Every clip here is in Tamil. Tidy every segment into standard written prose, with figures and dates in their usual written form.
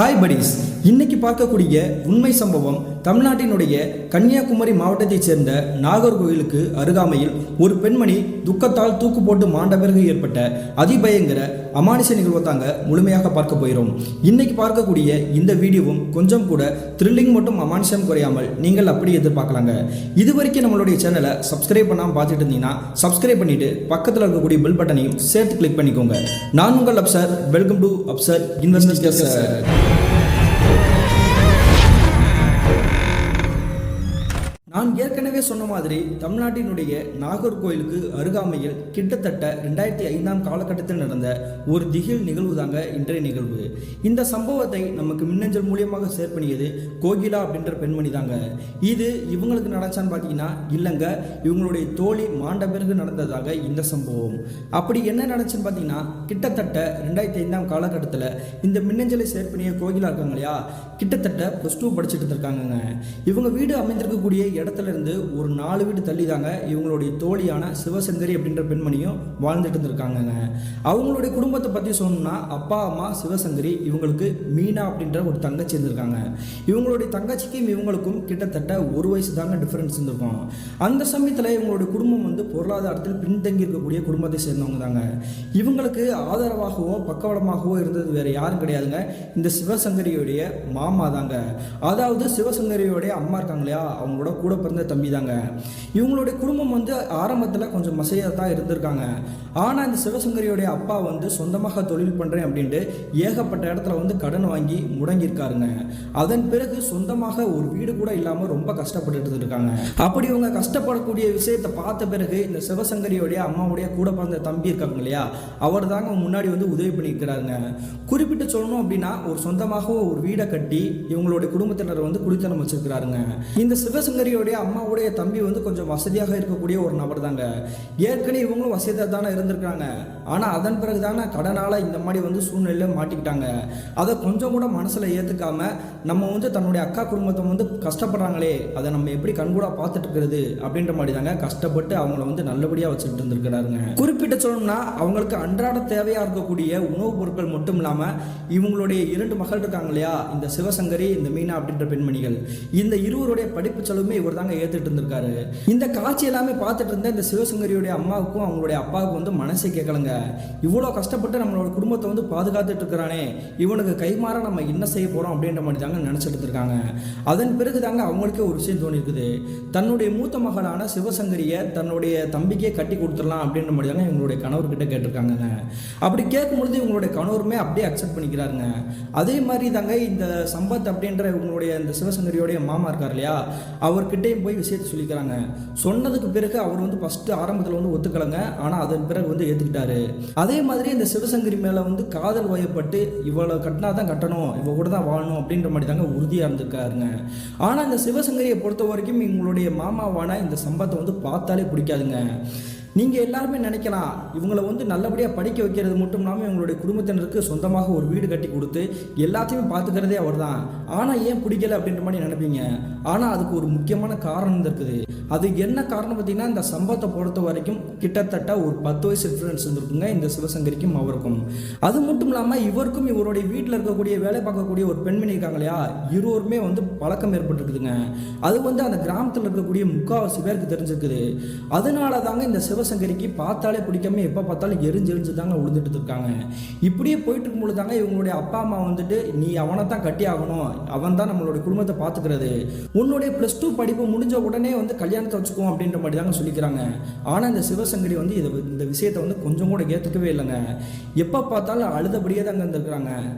ஹாய் படிஸ், இன்னைக்கு பார்க்கக்கூடிய உண்மை சம்பவம் தமிழ்நாட்டினுடைய கன்னியாகுமரி மாவட்டத்தைச் சேர்ந்த நாகர்கோவிலுக்கு அருகாமையில் ஒரு பெண்மணி துக்கத்தால் தூக்கு போட்டு மாண்ட பிறகு ஏற்பட்ட அதிபயங்கர அமானுஷ நிகழ்வை தாங்க முழுமையாக பார்க்க போகிறோம். இன்னைக்கு பார்க்கக்கூடிய இந்த வீடியோவும் கொஞ்சம் கூட த்ரில்லிங் மற்றும் அமானுஷம் குறையாமல் நீங்கள் அப்படி எதிர்பார்க்கலாங்க. இது வரைக்கும் நம்மளுடைய சேனலை சப்ஸ்கிரைப் பண்ணாமல் பார்த்துட்டு இருந்தீங்கன்னா சப்ஸ்கிரைப் பண்ணிட்டு பக்கத்தில் இருக்கக்கூடிய பெல் பட்டனையும் சேர்த்து கிளிக் பண்ணிக்கோங்க. நான் உங்கள் Afsar. Welcome to Afsar investigation. நான் ஏற்கனவே சொன்ன மாதிரி தமிழ்நாட்டினுடைய நாகர்கோவிலுக்கு அருகாமையில் கிட்டத்தட்ட 2005 காலகட்டத்தில் நடந்த ஒரு திகில் நிகழ்வு தாங்க இன்றைய நிகழ்வு. இந்த சம்பவத்தை நமக்கு மின்னஞ்சல் மூலியமாக ஷேர் பண்ணியது கோகிலா அப்படின்ற பெண்மணி தாங்க. இது இவங்களுக்கு நடச்சான்னு பார்த்தீங்கன்னா இல்லைங்க, இவங்களுடைய தோழி மாண்ட பிறகு நடந்ததாக இந்த சம்பவம். அப்படி என்ன நடந்துச்சுன்னு பார்த்தீங்கன்னா கிட்டத்தட்ட 2005 காலகட்டத்தில் இந்த மின்னஞ்சலை ஷேர் பண்ணிய கோகிலா இருக்காங்க இல்லையா, கிட்டத்தட்ட +2 படிச்சுட்டு இருந்திருக்காங்க. இவங்க வீடு அமைந்திருக்கக்கூடிய இடத்துல இருந்து ஒரு 4 வீடு தள்ளி தாங்க இவங்களுடைய தோழியான சிவசங்கரி அப்படின்ற பெண்மணியும் வாழ்ந்துட்டு இருந்திருக்காங்க. அவங்களுடைய குடும்பத்தை பற்றி சொல்லணும்னா அப்பா அம்மா சிவசங்கரி, இவங்களுக்கு மீனா அப்படின்ற ஒரு தங்கச்சி இருந்திருக்காங்க. இவங்களுடைய தங்கச்சிக்கும் இவங்களுக்கும் கிட்டத்தட்ட 1 வயசு தாங்க டிஃபரன்ஸ் இருந்திருக்கும். அந்த சமயத்தில் இவங்களுடைய குடும்பம் பொருளாதாரத்தில் பின்தங்கி இருக்கக்கூடிய குடும்பத்தை சேர்ந்தவங்க தாங்க. இவங்களுக்கு ஆதரவாகவோ பக்கவளமாகவோ இருந்தது வேற யாரும் கிடையாதுங்க, இந்த சிவசங்கரியோடைய மாமா தாங்க. அதாவது சிவசங்கரியோடைய அம்மா இருக்காங்க இல்லையா, அவங்களோட கூட பிறந்த தம்பி தாங்க. இவங்களுடைய குடும்பம் ஆரம்பத்தில் கொஞ்சம் மசையாக தான் இருந்திருக்காங்க. ஆனால் இந்த சிவசங்கரியோடைய அப்பா சொந்தமாக தொழில் பண்ணுறேன் அப்படின்ட்டு ஏகப்பட்ட இடத்துல கடன் வாங்கி முடங்கியிருக்காருங்க. அதன் பிறகு சொந்தமாக ஒரு வீடு கூட இல்லாமல் ரொம்ப கஷ்டப்பட்டு இருக்காங்க. அப்படி இவங்க கஷ்டப்படக்கூடிய விஷயத்தை பார்த்த பிறகு இந்த சிவசங்கரியோடைய அம்மாவுடைய கூட பிறந்த தம்பி இருக்காங்க இல்லையா, அவர் தாங்க முன்னாடி உதவி பண்ணியிருக்கிறாருங்க. குறிப்பிட்டு சொல்லணும் அப்படின்னா ஒரு சொந்தமாக ஒரு வீடை கட்டி இவங்களுடைய குடும்பத்தினர் குடித்தனம் வச்சிருக்கிறாருங்க. இந்த சிவசங்கரியோடைய அம்மாவுடைய தம்பி கொஞ்சம் வசதியாக இருக்கக்கூடிய ஒரு நபர் தாங்க. ஏற்கனவே இவங்களும் வசதியாக தானே இருந்திருக்காங்க. ஆனால் அதன் பிறகு தானே கடனால இந்த மாதிரி சூழ்நிலையில மாட்டிக்கிட்டாங்க. அதை கொஞ்சம் கூட மனசுல ஏத்துக்காம நம்ம தன்னுடைய அக்கா குடும்பத்தை கஷ்டப்படுறாங்களே, அதை நம்ம எப்படி கண்கூடா பார்த்துட்டு இருக்கிறது அப்படின்ற மாதிரி தாங்க கஷ்டப்பட்டு அவங்கள நல்லபடியா வச்சுட்டு இருந்திருக்கிறாருங்க. குறிப்பிட்டு சொல்லணும்னா அவங்களுக்கு அன்றாட தேவையா இருக்கக்கூடிய உணவுப் பொருட்கள் மட்டும் இல்லாம இவங்களுடைய 2 மகள் இருக்காங்க இல்லையா, இந்த சிவசங்கரி இந்த மீனா அப்படின்ற பெண்மணிகள், இந்த இருவருடைய படிப்பு செலவுமே இவர் தாங்க ஏத்துட்டு இருந்திருக்காரு. இந்த காட்சி எல்லாமே பார்த்துட்டு இருந்த இந்த சிவசங்கரியோடைய அம்மாவுக்கும் அவங்களுடைய அப்பாவுக்கு மனசே கேட்கலங்க. இவ்வளவு கஷ்டப்பட்டு நம்மளோட குடும்பத்தை பாதுகாத்துட்டு இருக்கிறானே, இவனுக்கு கைமாற நம்ம என்ன செய்ய போறோம் அப்படின்ற மாதிரி தாங்க நினைச்சிட்டு இருக்காங்க. அதன் பிறகு தாங்க அவங்களுக்கே ஒரு விஷயம் தோணி இருக்குது, தன்னுடைய மூத்த மகளான சிவசங்கரிய தன்னுடைய தம்பிக்கே கட்டி கொடுத்துடலாம் அப்படின்ற மாதிரி தாங்க இவங்களுடைய கணவர்கிட்ட கேட்டிருக்காங்க. அப்படி கேட்கும்பொழுது இவங்களுடைய கணவருமே அப்படியே அக்செப்ட் பண்ணிக்கிறாருங்க. அதே மாதிரி தாங்க இந்த சம்பத் அப்படின்ற இவங்களுடைய இந்த சிவசங்கரியோடைய மாமா இருக்கார் இல்லையா, அவர்கிட்டையும் போய் விஷயத்தை சொல்லிக்கிறாங்க. சொன்னதுக்கு பிறகு அவர் ஃபர்ஸ்ட் ஆரம்பத்தில் ஒத்துக்கலங்க, ஆனால் அதன் பிறகு ஏற்றுக்கிட்டாரு. அதே மாதிரி இந்த சிவசங்கரி மேலே காதல் வயப்பட்டு இவ்வளோ கட்டினா தான் கட்டணும், இவ கூட தான் வாழணும் அப்படின்ற மாதிரி தாங்க உறுதியாக இருந்திருக்காருங்க. ஆனால் இந்த சிவசங்கரியை பொறுத்த வரைக்கும் இவங்களுடைய மாமாவான இந்த சம்பத்தை பார்த்தாலே பிடிக்காதுங்க. நீங்கள் எல்லாருமே நினைக்கலாம், இவங்களை நல்லபடியாக படிக்க வைக்கிறது மட்டும் இல்லாமல் இவங்களுடைய குடும்பத்தினருக்கு சொந்தமாக ஒரு வீடு கட்டி கொடுத்து எல்லாத்தையுமே பார்த்துக்கிறதே அவர் தான். ஆனால் ஏன் பிடிக்கல அப்படின்ற மாதிரி நினைப்பீங்க. ஆனால் அதுக்கு ஒரு முக்கியமான காரணம் இருக்குது. அது என்ன காரணம் பார்த்தீங்கன்னா, இந்த சம்பவத்தை பொறுத்த வரைக்கும் கிட்டத்தட்ட ஒரு 10 வயசு டிஃபரன்ஸ் இருந்திருக்குங்க இந்த சிவசங்கரிக்கும் அவருக்கும். அது மட்டும் இல்லாமல் இவருக்கும் இவருடைய வீட்டில் இருக்கக்கூடிய வேலை பார்க்கக்கூடிய ஒரு பெண்மணி இருக்காங்க இல்லையா, இருவருமே பழக்கம் ஏற்பட்டுருக்குதுங்க. அது அந்த கிராமத்தில் இருக்கக்கூடிய 3/4 பேருக்கு தெரிஞ்சிருக்குது. அதனால தாங்க இந்த சிவசங்கரிக்கு பார்த்தாலே பிடிக்காம எப்போ பார்த்தாலும் எரிஞ்சு தாங்க விழுந்துட்டு இருக்காங்க. இப்படியே போயிட்டு இருக்கும்போது தாங்க இவங்களுடைய அப்பா அம்மா நீ அவனை தான் கட்டி ஆகணும், அவன் தான் நம்மளுடைய குடும்பத்தை பார்த்துக்கிறது, உன்னுடைய +2 படிப்பு முடிஞ்ச உடனே கல்யாணத்தை வச்சுக்குவோம் அப்படின்ற மாதிரி தாங்க சொல்லிக்கிறாங்க. ஆனால் இந்த சிவசங்கரி இந்த விஷயத்தை கொஞ்சம் கூட ஏற்றுக்கவே இல்லைங்க. எப்போ பார்த்தாலும் அழுதபடியே தாங்க இருந்திருக்கிறாங்க.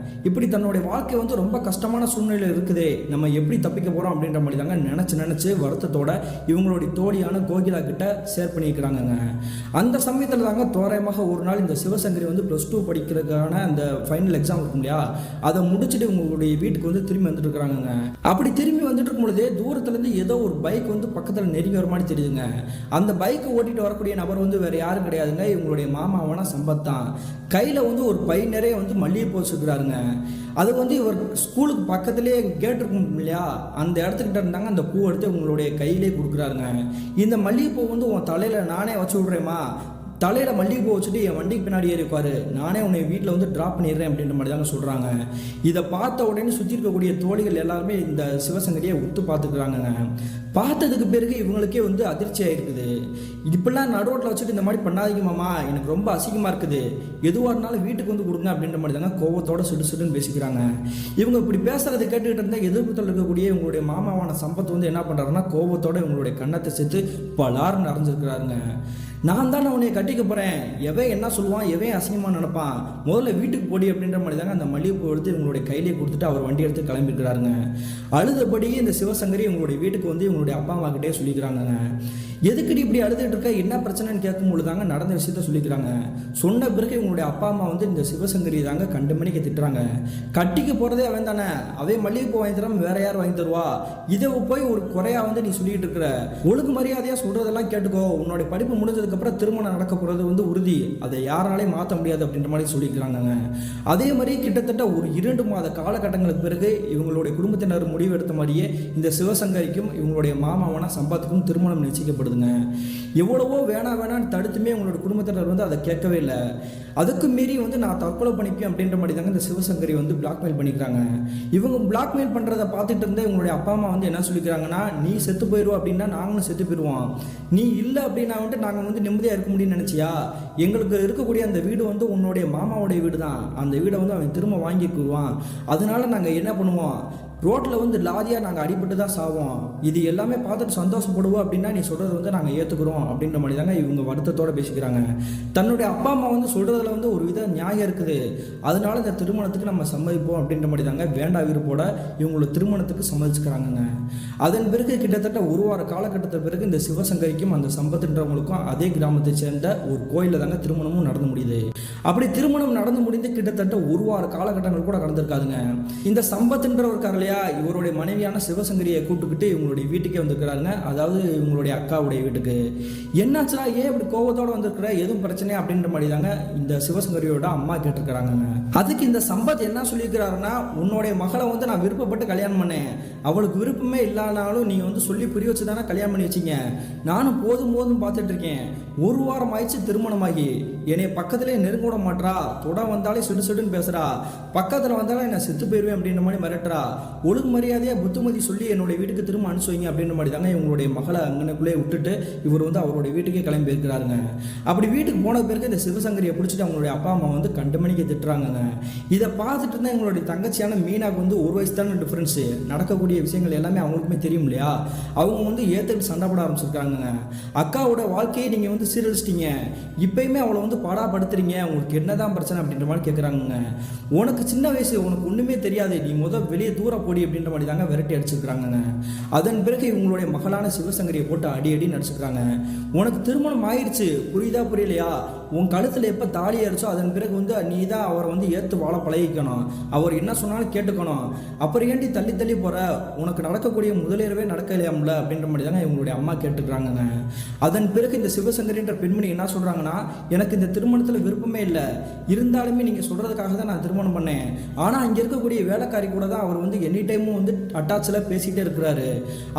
இப்படி தன்னுடைய வாழ்க்கை ரொம்ப கஷ்டமான சூழ்நிலை இருக்குதே, நம்ம எப்படி தப்பிக்க போகிறோம் அப்படின்ற மாதிரி தாங்க நினச்சி வருத்தத்தோட இவங்களுடைய தோழியான கோகிலா கிட்ட ஷேர் பண்ணியிருக்கிறாங்க. அந்த சமயத்தில் தாங்க தோராயமாக ஒரு நாள் இந்த சிவசங்கரி +2 படிக்கிறதுக்கான அந்த ஃபைனல் எக்ஸாம் இருக்கும் இல்லையா, அதை முடிச்சுட்டு இவங்களுடைய வீட்டுக்கு திரும்பி வந்துட்டு இருக்கிறாங்க. அப்படி திரும்பி வந்துட்டு இருக்கும் பொழுதே தூரத்துலேருந்து ஏதோ ஒரு பைக் பக்கத்தில் நெருங்கி வர மாதிரி தெரியுதுங்க. அந்த பைக்கை ஓட்டிட்டு வரக்கூடிய நபர் வேற யாரும் கிடையாதுங்க, இவங்களுடைய மாமாவான சம்பத் தான். கையில் ஒரு பை நிறைய மல்லிகைப்பூ வச்சுக்கிறாருங்க. அது இவர் ஸ்கூலுக்கு பக்கத்துலேயே கேட் இருக்கும் இல்லையா, அந்த இடத்துக்கிட்ட இருந்தாங்க அந்த பூ எடுத்து இவங்களுடைய கையிலே கொடுக்குறாருங்க. இந்த மல்லிகைப்பூ உன் தலையில் நானே வச்சு விட்றேம்மா, தலையில் மல்லிகைப்பூ வச்சுட்டு என் வண்டிக்கு பின்னாடி ஏறி உட்காரு, நானே உன்னை வீட்டில் வந்து ட்ராப் பண்ணிடுறேன் அப்படின்ற மாதிரி தாங்க சொல்கிறாங்க. இதை பார்த்த உடனே சுற்றி இருக்கக்கூடிய தோழிகள் எல்லாருமே இந்த சிவசங்கரியை உத்து பார்த்துக்கிறாங்கங்க. பார்த்ததுக்கு பிறகு இவங்களுக்கே வந்து அதிர்ச்சி ஆகிருக்குது. இப்படிலாம் நடுரோட்டில் வச்சுட்டு இந்த மாதிரி பண்ணாதீங்க மாமா, எனக்கு ரொம்ப அசிங்கமாக இருக்குது, எதுவாக இருந்தாலும் வீட்டுக்கு வந்து கொடுங்க அப்படின்ற மாதிரி தாங்க கோவத்தோட சுடுன்னு பேசிக்கிறாங்க. இவங்க இப்படி பேசுறதை கேட்டுக்கிட்டு இருந்தால் எதிர்ப்புத்தில் இருக்கக்கூடிய இவங்களுடைய மாமாவான சம்பத் வந்து என்ன பண்ணுறாருன்னா கோவத்தோட இவங்களுடைய கண்ணத்தை சேர்த்து பலாரும் நிறைஞ்சிருக்கிறாருங்க. நான் தானே உன்னை கட்டிக்க போகிறேன், எவன் என்ன சொல்லுவான், எவன் அசிங்கமாக நினைப்பான், முதல்ல வீட்டுக்கு போடி அப்படின்ற மாதிரி தாங்க அந்த மல்லிகைப்பூ எடுத்து இவங்களுடைய கையிலே கொடுத்துட்டு அவர் வண்டி எடுத்து கிளம்பியிருக்கிறாருங்க. அழுதபடியே இந்த சிவசங்கரி இவங்களுடைய வீட்டுக்கு வந்து இவங்களுடைய அப்பா அம்மா கிட்டே சொல்லிக்கிறாங்க. எதுக்கடி இப்படி அழுதுட்டு இருக்க, என்ன பிரச்சனைன்னு கேட்கும்போது தாங்க நடந்த விஷயத்த சொல்லிக்கிறாங்க. சொன்ன பிறகு இவங்களுடைய அப்பா அம்மா வந்து இந்த சிவசங்கரி தாங்க கண்டு மணிக்கு திட்டுறாங்க. கட்டிக்க போகிறதே அவன் தானே, அவன் மல்லிகைப்பூ வாங்கி தராம வேற யார் வாங்கி தருவா, இதை போய் ஒரு குறையா வந்து நீ சொல்லிட்டு இருக்கிற, ஒழுங்கு மரியாதையாக சொல்றதெல்லாம் கேட்டுக்கோ, உன்னோட படிப்பு முடிஞ்சதுக்கு அப்புறம் திருமணம் நடக்க போகிறது வந்து உறுதி, அதை யாராலையும் மாற்ற முடியாது அப்படின்ற மாதிரி சொல்லிக்கிறாங்க. அதே மாதிரி கிட்டத்தட்ட ஒரு 2 மாத காலகட்டங்களுக்கு பிறகு இவங்களுடைய குடும்பத்தினர் முடிவு எடுத்த மாதிரியே இந்த சிவசங்கரிக்கும் இவங்களுடைய மாமாவான சம்பத்துக்கும் திருமணம் நிச்சயிக்கப்படுது. எவ்வளவோ வேணான்னு தடுத்துமே உங்களோட குடும்பத்தினர் வந்து அதை கேட்கவே இல்லை. அதுக்கு மீறி வந்து நான் தற்கொலை பண்ணிப்பேன் அப்படின்ற மாதிரி தாங்க இந்த சிவசங்கரி வந்து பிளாக்மெயில் பண்ணிக்கிறாங்க. இவங்க பிளாக்மெயில் பண்ணுறதை பார்த்துட்டு இருந்தால் இவங்களுடைய அப்பா அம்மா வந்து என்ன சொல்லிக்கிறாங்கன்னா, நீ செத்து போயிடுவோம் அப்படின்னா நாங்களும் செத்து போயிடுவோம், நீ இல்லை அப்படின்னா வந்துட்டு நாங்கள் வந்து நிம்மதியாக இருக்க முடியும்னு நினச்சியா, எங்களுக்கு இருக்கக்கூடிய அந்த வீடு வந்து உன்னுடைய மாமாவுடைய வீடு தான், அந்த வீடை வந்து அவன் திரும்ப வாங்கிக்குவான், அதனால நாங்கள் என்ன பண்ணுவோம், ரோட்டில் வந்து லாரியாக நாங்கள் அடிபட்டு தான் சாவோம், இது எல்லாமே பார்த்துட்டு சந்தோஷப்படுவோம் அப்படின்னா நீ சொல்கிறது வந்து நாங்கள் ஏற்றுக்கிறோம் அப்படின்ற மாதிரி தாங்க இவங்க வருத்தத்தோடு பேசிக்கிறாங்க. தன்னுடைய அப்பா அம்மா வந்து சொல்கிறதுல வந்து ஒரு வித நியாயம் இருக்குது, அதனால இந்த திருமணத்துக்கு நம்ம சம்மதிப்போம் அப்படின்ற மாதிரி தாங்க வேண்டா விருப்போட இவங்களோட திருமணத்துக்கு சம்மதிச்சுக்கிறாங்க. அதன் பிறகு கிட்டத்தட்ட 1 வார காலகட்டத்துக்கு பிறகு இந்த சிவசங்கரிக்கும் அந்த சம்பத்துன்றவங்களுக்கும் அதே கிராமத்தை சேர்ந்த ஒரு கோயிலில் தாங்க திருமணமும் நடந்து முடியுது. அப்படி திருமணம் நடந்து முடிந்து கிட்டத்தட்ட 1 வார காலகட்டங்கள் கூட நடந்திருக்காதுங்க. இந்த சம்பத்துன்றவர் இருக்காங்க, இவருடைய மனைவியான சிவசங்கரியை கூப்பிட்டுக்கிட்டு இவங்களுடைய வீட்டுக்கே வந்திருக்கிறாங்க. அதாவது இவங்களுடைய அக்காவுடைய வீட்டுக்கு. என்னாச்சுன்னா ஏன் இப்படி கோபத்தோட வந்திருக்கிற, எதுவும் பிரச்சனை அப்படின்ற மாதிரி தாங்க இந்த சிவசங்கரியோட அம்மா கேட்டிருக்கிறாங்க. அதுக்கு இந்த சம்பத் என்ன சொல்லியிருக்கிறாருன்னா, உன்னுடைய மகளை வந்து நான் விருப்பப்பட்டு கல்யாணம் பண்ணேன், அவளுக்கு விருப்பமே இல்லானாலும் நீங்க வந்து சொல்லி புரிய வச்சு தானே கல்யாணம் பண்ணி வச்சிங்க, நானும் போதும் பார்த்துட்டு இருக்கேன், 1 வாரம் ஆயிடுச்சு திருமணமாகி, என்னை பக்கத்திலே நெருங்க விட மாட்டா, தொட வந்தாலே சுடுன்னு பேசுறா, பக்கத்தில் வந்தாலும் என்ன செத்து போயிடுவேன் அப்படின்ற மாதிரி மிரட்டுறா, ஒழுங்கு மரியாதையாக புத்துமதி சொல்லி என்னுடைய வீட்டுக்கு திரும்ப அனுப்பிச்சுவீங்க அப்படின்ற மாதிரி தாங்க இவங்களுடைய மகளை அங்கனக்குள்ளே விட்டுட்டு இவர் வந்து அவருடைய வீட்டுக்கே கிளம்பி இருக்கிறாருங்க. அப்படி வீட்டுக்கு போன பிறகு இந்த சிவசங்கரியை பிடிச்சிட்டு அவங்களுடைய அப்பா அம்மா வந்து கண்டு மணிக்கு திட்டுறாங்க. இதை பார்த்துட்டு இருந்தால் எங்களுடைய தங்கச்சியான மீனாக்கு வந்து 1 வயசு தானே டிஃப்ரென்ஸு, நடக்கக்கூடிய விஷயங்கள் எல்லாமே அவங்களுக்குமே தெரியும் இல்லையா, அவங்க வந்து ஏற்றுக்கிட்டு சண்டை போட ஆரம்பிச்சிருக்காங்க. அக்காவோட வாழ்க்கையை நீங்கள் வந்து சீரழிச்சிட்டீங்க, இப்பயுமே அவளை வந்து பாடாப்படுத்துறீங்க, உங்களுக்கு என்னதான் பிரச்சனை அப்படின்ற மாதிரி கேட்குறாங்க. உனக்கு சின்ன வயசு, உனக்கு ஒன்றுமே தெரியாது, நீ முதல் வெளியே தூர போடி அப்படின்ற மாதிரி தாங்க விரட்டி அடிச்சுக்கிறாங்க. அதன் பிறகு இவங்களுடைய மகளான சிவசங்கரியை போட்டு அடி நடிச்சுக்கிறாங்க. உனக்கு திருமணம் ஆயிடுச்சு, புரியுதா புரியலையா, உன் கழுத்தில் எப்போ தாலி அடிச்சோ அதன் பிறகு வந்து நீ தான் அவரை வந்து ஏற்று வாழ பழகிக்கணும், அவர் என்ன சொன்னாலும் கேட்டுக்கணும், அப்புறம் ஏண்டி தள்ளி போகிற, உனக்கு நடக்கக்கூடிய முதலிரவே நடக்கலையாம்ல அப்படின்ற மாதிரி தாங்க இவங்களுடைய அம்மா கேட்டுக்கிறாங்க. அதன் பிறகு இந்த சிவசங்கரின்ற பெண்மணி என்ன சொல்கிறாங்கன்னா, எனக்கு இந்த திருமணத்தில் விருப்பமே இல்லை, இருந்தாலுமே நீங்கள் சொல்கிறதுக்காக தான் நான் திருமணம் பண்ணேன், ஆனால் இங்கே இருக்கக்கூடிய வேலைக்காரி கூட தான் அவர் வந்து எனி டைமும் வந்து அட்டாச்சில் பேசிகிட்டே இருக்கிறாரு,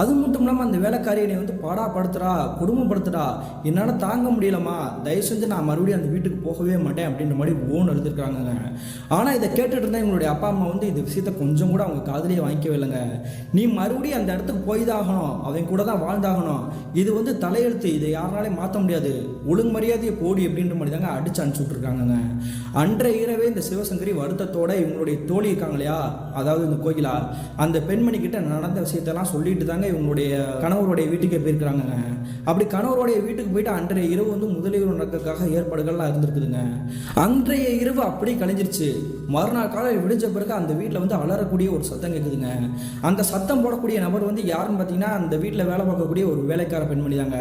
அது மட்டும் இல்லாமல் அந்த வேலைக்காரியை வந்து பாடாப்படுத்துகிறா, கொடுமைப்படுத்துகிறா, என்னால் தாங்க முடியலம்மா, தயவு செஞ்சு நான் மறுபடியும் அந்த வீட்டுக்கு போகவே மாட்டேன் அப்படின்ற மாதிரி ஓன் எழுதிருக்காங்க. ஆனால் இதை கேட்டுட்டு இருந்தால் எங்களுடைய அப்பா அம்மா வந்து இந்த விஷயத்த கொஞ்சம் கூட அவங்க காதலியே வாங்கிக்கவே இல்லைங்க. நீ மறுபடியும் அந்த இடத்துக்கு போய் தான் ஆகணும், அவன் கூட தான் வாழ்ந்தாகணும், இது வந்து தலையெழுத்து, இதை யாருனாலையும் மாற்ற முடியாது, ஒழுங்கு மரியாதையை போடி அப்படின்ற மாதிரி தாங்க அடிச்சு அனுப்பிச்சுட்ருக்காங்க. அன்றைய இரவே இந்த சிவசங்கரி வருத்தத்தோட இவங்களுடைய தோழி இருக்காங்க இல்லையா, அதாவது இந்த கோகிலா, அந்த பெண்மணி கிட்ட நடந்த விஷயத்தெல்லாம் சொல்லிட்டு தாங்க இவங்களுடைய கணவருடைய வீட்டுக்கே போயிருக்கிறாங்க. அப்படி கணவருடைய வீட்டுக்கு போயிட்டு அன்றைய இரவு வந்து முதலீடு நடக்கிறதுக்காக ஏற்பாடுகள்லாம் இருந்திருக்குதுங்க. அன்றைய இரவு அப்படி கழிஞ்சிருச்சு. மறுநாள் காலையில் விடிஞ்ச பிறகு அந்த வீட்டில் வந்து அலறக்கூடிய ஒரு சத்தம் கேட்குதுங்க. அந்த சத்தம் போடக்கூடிய நபர் வந்து யாருன்னு பார்த்தீங்கன்னா அந்த வீட்டில் வேலை பார்க்கக்கூடிய ஒரு வேலைக்கார பெண்மணி தாங்க.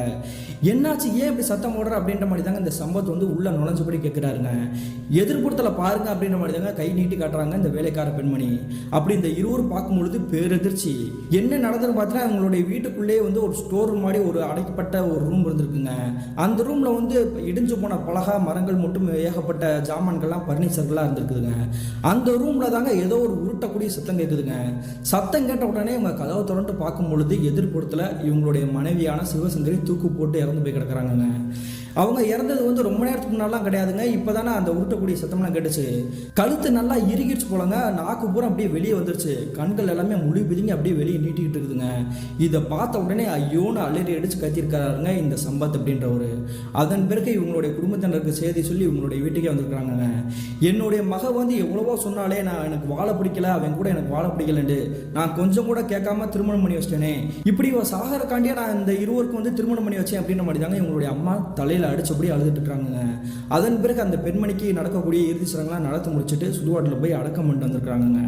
என்னாச்சு, ஏன் இப்படி சத்தம் போடுற அப்படின்ற மாதிரி தாங்க இந்த சம்பவத்தை வந்து உள்ள நுழைஞ்சபடி கேட்குறாருங்க. எதிர்ப்புறத்தில் பாருங்க அப்படின்ற மாதிரி தாங்க கை நீட்டி காட்டுறாங்க இந்த வேலைக்கார பெண்மணி. அப்படி இந்த இருவரும் பார்க்கும்பொழுது பேரெதிர்ச்சி. என்ன நடந்ததுன்னு பார்த்தீங்கன்னா அவங்களுடைய வீட்டுக்குள்ளேயே வந்து ஒரு ஸ்டோர் ரூம் மாதிரி ஒரு அடைக்கப்பட்ட ஒரு ரூம் இருந்திருக்குங்க. அந்த ரூமில் வந்து இடிஞ்சு போன பலகா மரங்கள் மட்டும் ஏகப்பட்ட ஜாமான்கள்லாம் பர்னிச்சர்கள்லாம் இருந்திருக்குதுங்க. அந்த ரூமில் தாங்க ஏதோ ஒரு உருட்டக்கூடிய சத்தம் கேட்குதுங்க. சத்தம் கேட்ட உடனே இவங்க கதவை தொடர்ந்து பார்க்கும் பொழுது எதிர்ப்புறத்தில் இவங்களுடைய மனைவியான சிவசங்கரி தூக்கு போட்டு இறந்து போய் கிடக்குறாங்க. அவங்க இறந்தது வந்து ரொம்ப நேரத்துக்கு முன்னாடிலாம் கிடையாதுங்க. இப்போதானே அந்த உருட்டக்கூடிய சத்தம்லாம் கேட்டுச்சு. கழுத்து நல்லா இறுகிடுச்சு போலங்க. நாக்கு பூரா அப்படியே வெளியே வந்துருச்சு. கண்கள் எல்லாமே முழி பிதுங்கி அப்படியே வெளியே நீட்டிக்கிட்டு இருக்குதுங்க. இதை பார்த்த உடனே ஐயோன்னு அலறி அடிச்சு கத்திருக்காருங்க இந்த சம்பத் அப்படின்றவர். அதன் பிறகு இவங்களுடைய குடும்பத்தினருக்கு செய்தி சொல்லி இவங்களுடைய வீட்டுக்கே வந்திருக்காங்க. என்னுடைய மக வந்து எவ்வளவோ சொன்னாலே நான் எனக்கு வாழ பிடிக்கல, அவன் கூட எனக்கு வாழ பிடிக்கலன்ட்டு நான் கொஞ்சம் கூட கேட்காம திருமணம் பண்ணி வச்சிட்டேனே. இப்படி சாகரக்காண்டியா நான் இந்த இருவருக்கும் வந்து திருமணம் பண்ணி வச்சேன் அப்படின்ற மாதிரி தாங்க இவங்களுடைய அம்மா தலையில் அடிச்சபடி அழுதுட்டு இருக்காங்க. அதன் பிறகு அந்த பெண்மணிக்கு நடக்கக்கூடிய இறுதி சடங்கெல்லாம் நடத்தி முடிச்சுட்டு சுடுகாட்டில் போய் அடக்கம் பண்ணிட்டு வந்திருக்காங்க.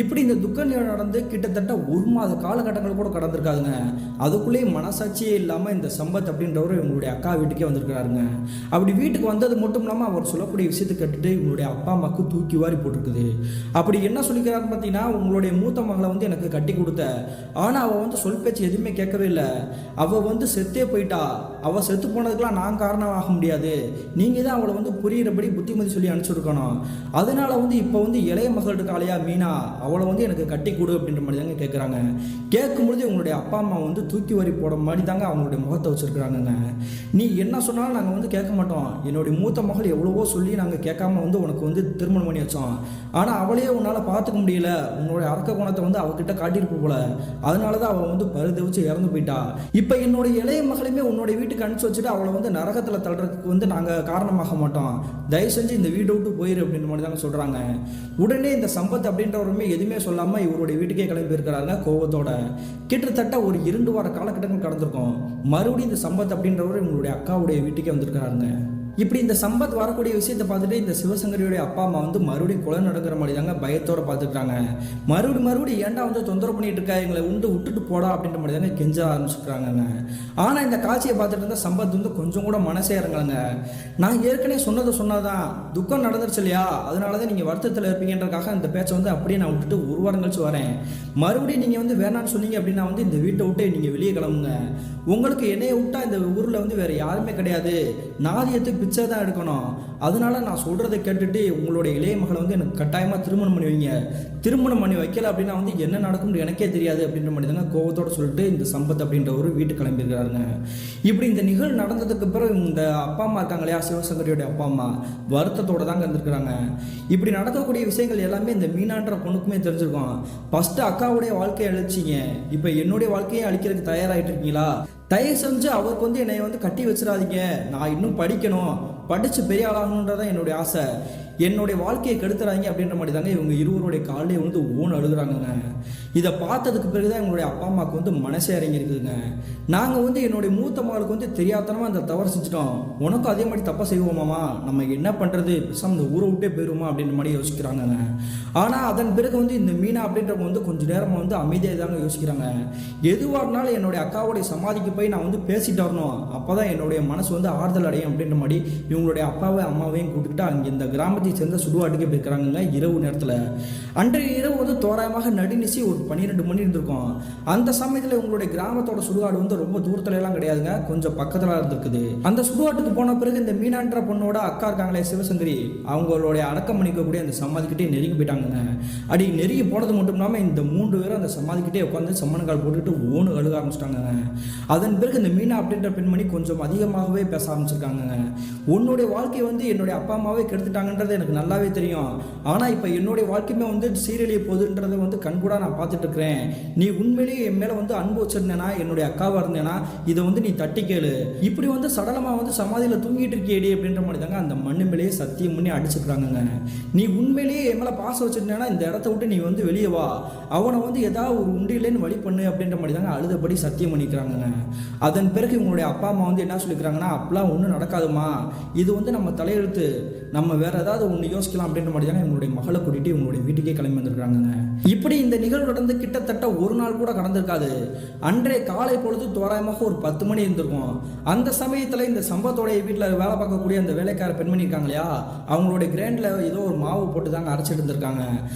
இப்படி இந்த துக்க நிகழ்வு நடந்து கிட்டத்தட்ட 1 மாத காலகட்டங்கள் கூட கடந்திருக்காதுங்க. அதுக்குள்ளேயே மனசாட்சியே இல்லாமல் இந்த சம்பத் அப்படின்றவர் இவங்களுடைய அக்கா வீட்டுக்கே வந்திருக்கிறாருங்க. அப்படி வீட்டுக்கு வந்தது மட்டும் இல்லாமல் அவர் சொல்லக்கூடிய விஷயத்தை கேட்டுட்டு இவங்களுடைய அப்பா அம்மாவுக்கு தூக்கி வாரி போட்டிருக்குது. அப்படி என்ன சொல்லிக்கிறாருன்னு பார்த்தீங்கன்னா, உங்களுடைய மூத்த மகளை வந்து எனக்கு கட்டி கொடுத்த, ஆனால் அவள் வந்து சொல் பேச்சு எதுவுமே கேட்கவே இல்லை. அவள் வந்து செத்தே போயிட்டா. அவள் செத்து போனதுக்கெல்லாம் நான் காரணம் ஆக முடியாது. நீங்கள் தான் அவளை வந்து புரிகிறபடி புத்திமதி சொல்லி அனுப்பிச்சுருக்கணும். அதனால வந்து இப்போ வந்து இளைய மகள் இருக்காளையா மீனா, அவளை வந்து எனக்கு கட்டி கொடு அப்படின்ற மாதிரி தாங்க கேட்குறாங்க. கேட்கும்பொழுது உங்களுடைய அப்பா அம்மா வந்து தூக்கி வரி போட மாதிரி தாங்க அவங்களுடைய முகத்தை வச்சுருக்குறாங்கங்க. நீ என்ன சொன்னாலும் நாங்கள் வந்து கேட்க மாட்டோம். என்னுடைய மூத்த மகள் எவ்வளவோ சொல்லி நாங்கள் கேட்காம வந்து உனக்கு வந்து திருமணம் பண்ணி வச்சோம். ஆனால் அவளையே உன்னால் பார்த்துக்க முடியல. உன்னுடைய அரக்க குணத்தை வந்து அவகிட்ட காட்டியிருப்ப போல. அதனால தான் அவள் வந்து பரிதவிச்சு இறந்து போயிட்டா. இப்போ என்னுடைய இளைய மகளையுமே உன்னுடைய வீட்டுக்கு அனுப்பிச்சு வச்சுட்டு அவளை வந்து நரகத்தில் தள்ளுறதுக்கு வந்து நாங்கள் காரணமாக மாட்டோம். தயவு செஞ்சு இந்த வீட்டை விட்டு போயிரு அப்படின்ற மாதிரி தாங்க சொல்கிறாங்க. உடனே இந்த சம்பத் அப்படின்றவருமே எதுவுமே சொல்லாமல் இவருடைய வீட்டுக்கே கிளம்பி இருக்கிறாங்க கோவத்தோட. கிட்டத்தட்ட ஒரு 2 வார காலகட்டங்கள் கடந்திருக்கும். மறுபடியும் இந்த சம்பத் அப்படின்றவர் இவங்களுடைய அக்காவுடைய வீட்டுக்கே வந்திருக்கிறாருங்க. இப்படி இந்த சம்பத் வரக்கூடிய விஷயத்தை பார்த்துட்டு இந்த சிவசங்கரியுடைய அப்பா அம்மா வந்து மறுபடியும் கொலை நடக்கிற மாதிரி தாங்க பயத்தோட பார்த்துருக்காங்க. மறுபடியும் ஏன்டா வந்து தொந்தரவு பண்ணிட்டு இருக்கா, எங்களை விட்டுட்டு போடா அப்படின்ற மாதிரி தாங்க கெஞ்ச ஆரம்பிச்சுக்கிறாங்க. ஆனால் இந்த காட்சியை பார்த்துட்டு இருந்தால் சம்பத் வந்து கொஞ்சம் கூட மனசே இறங்கலைங்க. நான் ஏற்கனவே சொன்னதான் துக்கம் நடந்துருச்சு இல்லையா, அதனால தான் நீங்கள் வருத்தத்தில் இருப்பீங்கன்றக்காக இந்த பேச்சை வந்து அப்படியே நான் விட்டுட்டு 1 வாரம் கழிச்சு வரேன். மறுபடியும் நீங்கள் வந்து வேணான்னு சொன்னீங்க அப்படின்னா வந்து இந்த வீட்டை விட்டு நீங்கள் வெளியே கிளம்புங்க. உங்களுக்கு என்னையை விட்டா இந்த ஊரில் வந்து வேறு யாருமே கிடையாது. நாதியத்துக்கு பிச்சை தான் எடுக்கணும். அதனால நான் சொல்கிறத கேட்டுட்டு உங்களுடைய இளைய மகளை வந்து எனக்கு கட்டாயமாக திருமணம் பண்ணி வைங்க. திருமணம் பண்ணி வைக்கல அப்படின்னா வந்து என்ன நடக்கும்னு எனக்கே தெரியாது அப்படின்ற மாதிரி தாங்க கோவத்தோடு சொல்லிட்டு இந்த சம்பத் அப்படின்ற ஒரு வீட்டு கிளம்பியிருக்கிறாருங்க. இப்படி இந்த நிகழ்வு நடந்ததுக்கு பிறகு இந்த அப்பா அம்மா இருக்காங்க இல்லையா, சிவசங்கரியோடைய அப்பா அம்மா வருத்தத்தோடு தாங்க இருந்திருக்கிறாங்க. இப்படி நடக்கக்கூடிய விஷயங்கள் எல்லாமே இந்த மீனான்ற பொண்ணுக்குமே தெரிஞ்சிருக்கும். ஃபஸ்ட்டு அக்காவுடைய வாழ்க்கையை அழிச்சிங்க, இப்போ என்னுடைய வாழ்க்கையை அழிக்கிறதுக்கு தயாராகிட்டு இருக்கீங்களா? தயவு செஞ்சு அவருக்கு வந்து என்னை வந்து கட்டி வச்சிடாதீங்க. நான் இன்னும் படிக்கணும், படித்து பெரிய ஆளாகணுன்றதான் என்னுடைய ஆசை. என்னுடைய வாழ்க்கையை கெடுத்துறாங்க அப்படின்ற மாதிரி தாங்க இவங்க இருவருடைய காலையே வந்து ஓன் அழுகுறாங்கங்க. இதை பார்த்ததுக்கு பிறகு தான் எங்களுடைய அப்பா அம்மாவுக்கு வந்து மனசே இறங்கி இருக்குதுங்க. நாங்கள் வந்து என்னுடைய மூத்த மகளுக்கு வந்து தெரியாதனமாக அந்த தவறு செஞ்சுட்டோம், உனக்கும் அதே மாதிரி தப்பாக செய்வோமாமா, நம்ம என்ன பண்ணுறது, பேசாமல் இந்த ஊரை விட்டே போயிருமா அப்படின்ற மாதிரி யோசிக்கிறாங்கங்க. ஆனால் அதன் பிறகு வந்து இந்த மீனா அப்படின்றவங்க வந்து கொஞ்சம் நேரமாக வந்து அமைதியாக தாங்க யோசிக்கிறாங்க. எதுவாக இருந்தாலும் என்னுடைய அக்காவுடைய சமாதிக்கு போய் நான் வந்து பேசிட்டு வரணும், அப்போ தான் என்னுடைய மனசு வந்து ஆறுதல் அடையும் அப்படின்ற மாதிரி இவங்களுடைய அப்பாவை அம்மாவையும் கூப்பிட்டுக்கிட்டு அங்கே இந்த கிராமத்தை சேர்ந்த சுடுகாட்டுக்கே போயிருக்கிறாங்க இரவு நேரத்தில். அன்றைய இரவு வந்து தோராயமாக நடுநிசி ஒரு 12 மணி இருந்திருக்கும். அந்த சமயத்தில் உங்களுடைய கிராமத்தோட சுடுகாடு வந்து ரொம்ப தூரத்துல எல்லாம் கிடையாதுங்க, கொஞ்சம் பக்கத்தில் இருந்திருக்குது. அந்த சுடுகாட்டுக்கு போன பிறகு இந்த மீனான்ற பொண்ணோட அக்கா இருக்காங்களே சிவசங்கரி, அவங்களுடைய அடக்கம் பண்ணிக்கக்கூடிய அந்த சமாதிக்கிட்டே நெருங்கி போயிட்டாங்க. அப்படி நெருங்கி போனது மட்டும் இல்லாமல் இந்த 3 பேரும் அந்த சமாதிக்கிட்டே உட்காந்து சம்மணக்கால் போட்டுட்டு ஓனு அழுக ஆரம்பிச்சிட்டாங்க. அதன் பிறகு இந்த மீனா அப்படின்ற பெண்மணி கொஞ்சம் அதிகமாகவே பேச ஆரம்பிச்சிருக்காங்க. உன்னுடைய வாழ்க்கையை வந்து என்னுடைய அப்பா அம்மாவே கெடுத்துட்டாங்கன்றது எனக்கு நல்லாவே தெரியும். ஆனால் இப்போ என்னுடைய வாழ்க்கையுமே வந்து சீரழிய போகுதுன்றதை வந்து கண்கூடா நான் பார்த்துட்டு இருக்கிறேன். நீ உண்மையிலேயே என் மேலே வந்து அன்பு வச்சிருந்தேனா, என்னுடைய அக்காவாக இருந்தேனா, இதை வந்து நீ தட்டி கேளு. இப்படி வந்து சடலமாக வந்து சமாதியில் தூங்கிட்டு இருக்கியேடி அப்படின்ற மாதிரி தாங்க அந்த மண்ணு மேலேயே சத்தியம் பண்ணி அடிச்சுக்கிறாங்க. நீ உண்மையிலேயே என் மேலே பாசம் வச்சிருந்தேனா இந்த இடத்த விட்டு நீ வந்து வெளியே வா, அவனை வந்து ஏதாவது ஒரு உண்டியிலேன்னு வழி பண்ணு அப்படின்ற மாதிரி தாங்க அழுதபடி சத்தியம் பண்ணிக்கிறாங்க. அதன் பிறகு இவங்களுடைய அப்பா அம்மா வந்து என்ன சொல்லிக்கிறாங்கன்னா, அப்பெல்லாம் ஒன்றும் நடக்காதுமா, இது வந்து நம்ம தலையெழுத்து, நம்ம வேற ஏதாவது ஒன்று யோசிக்கலாம் அப்படின்ற மாதிரி தானே இவங்களுடைய மகளை கூட்டிட்டு இவங்களுடைய வீட்டுக்கே கிளம்பி வந்திருக்காங்க. இப்படி இந்த நிகழ்வு நடந்து கிட்டத்தட்ட 1 நாள் கூட கடந்திருக்காது. அன்றைய காலை பொழுது தோராயமாக ஒரு 10 மணி இருந்திருக்கும். அந்த சமயத்தில் இந்த சம்பத்தோடைய வீட்டில் வேலை பார்க்கக்கூடிய அந்த வேலைக்கார பெண்மணி இருக்காங்க இல்லையா, அவங்களுடைய கிரைண்டில் ஏதோ ஒரு மாவு போட்டு தாங்க அரைச்சிட்டு இருந்திருக்காங்க.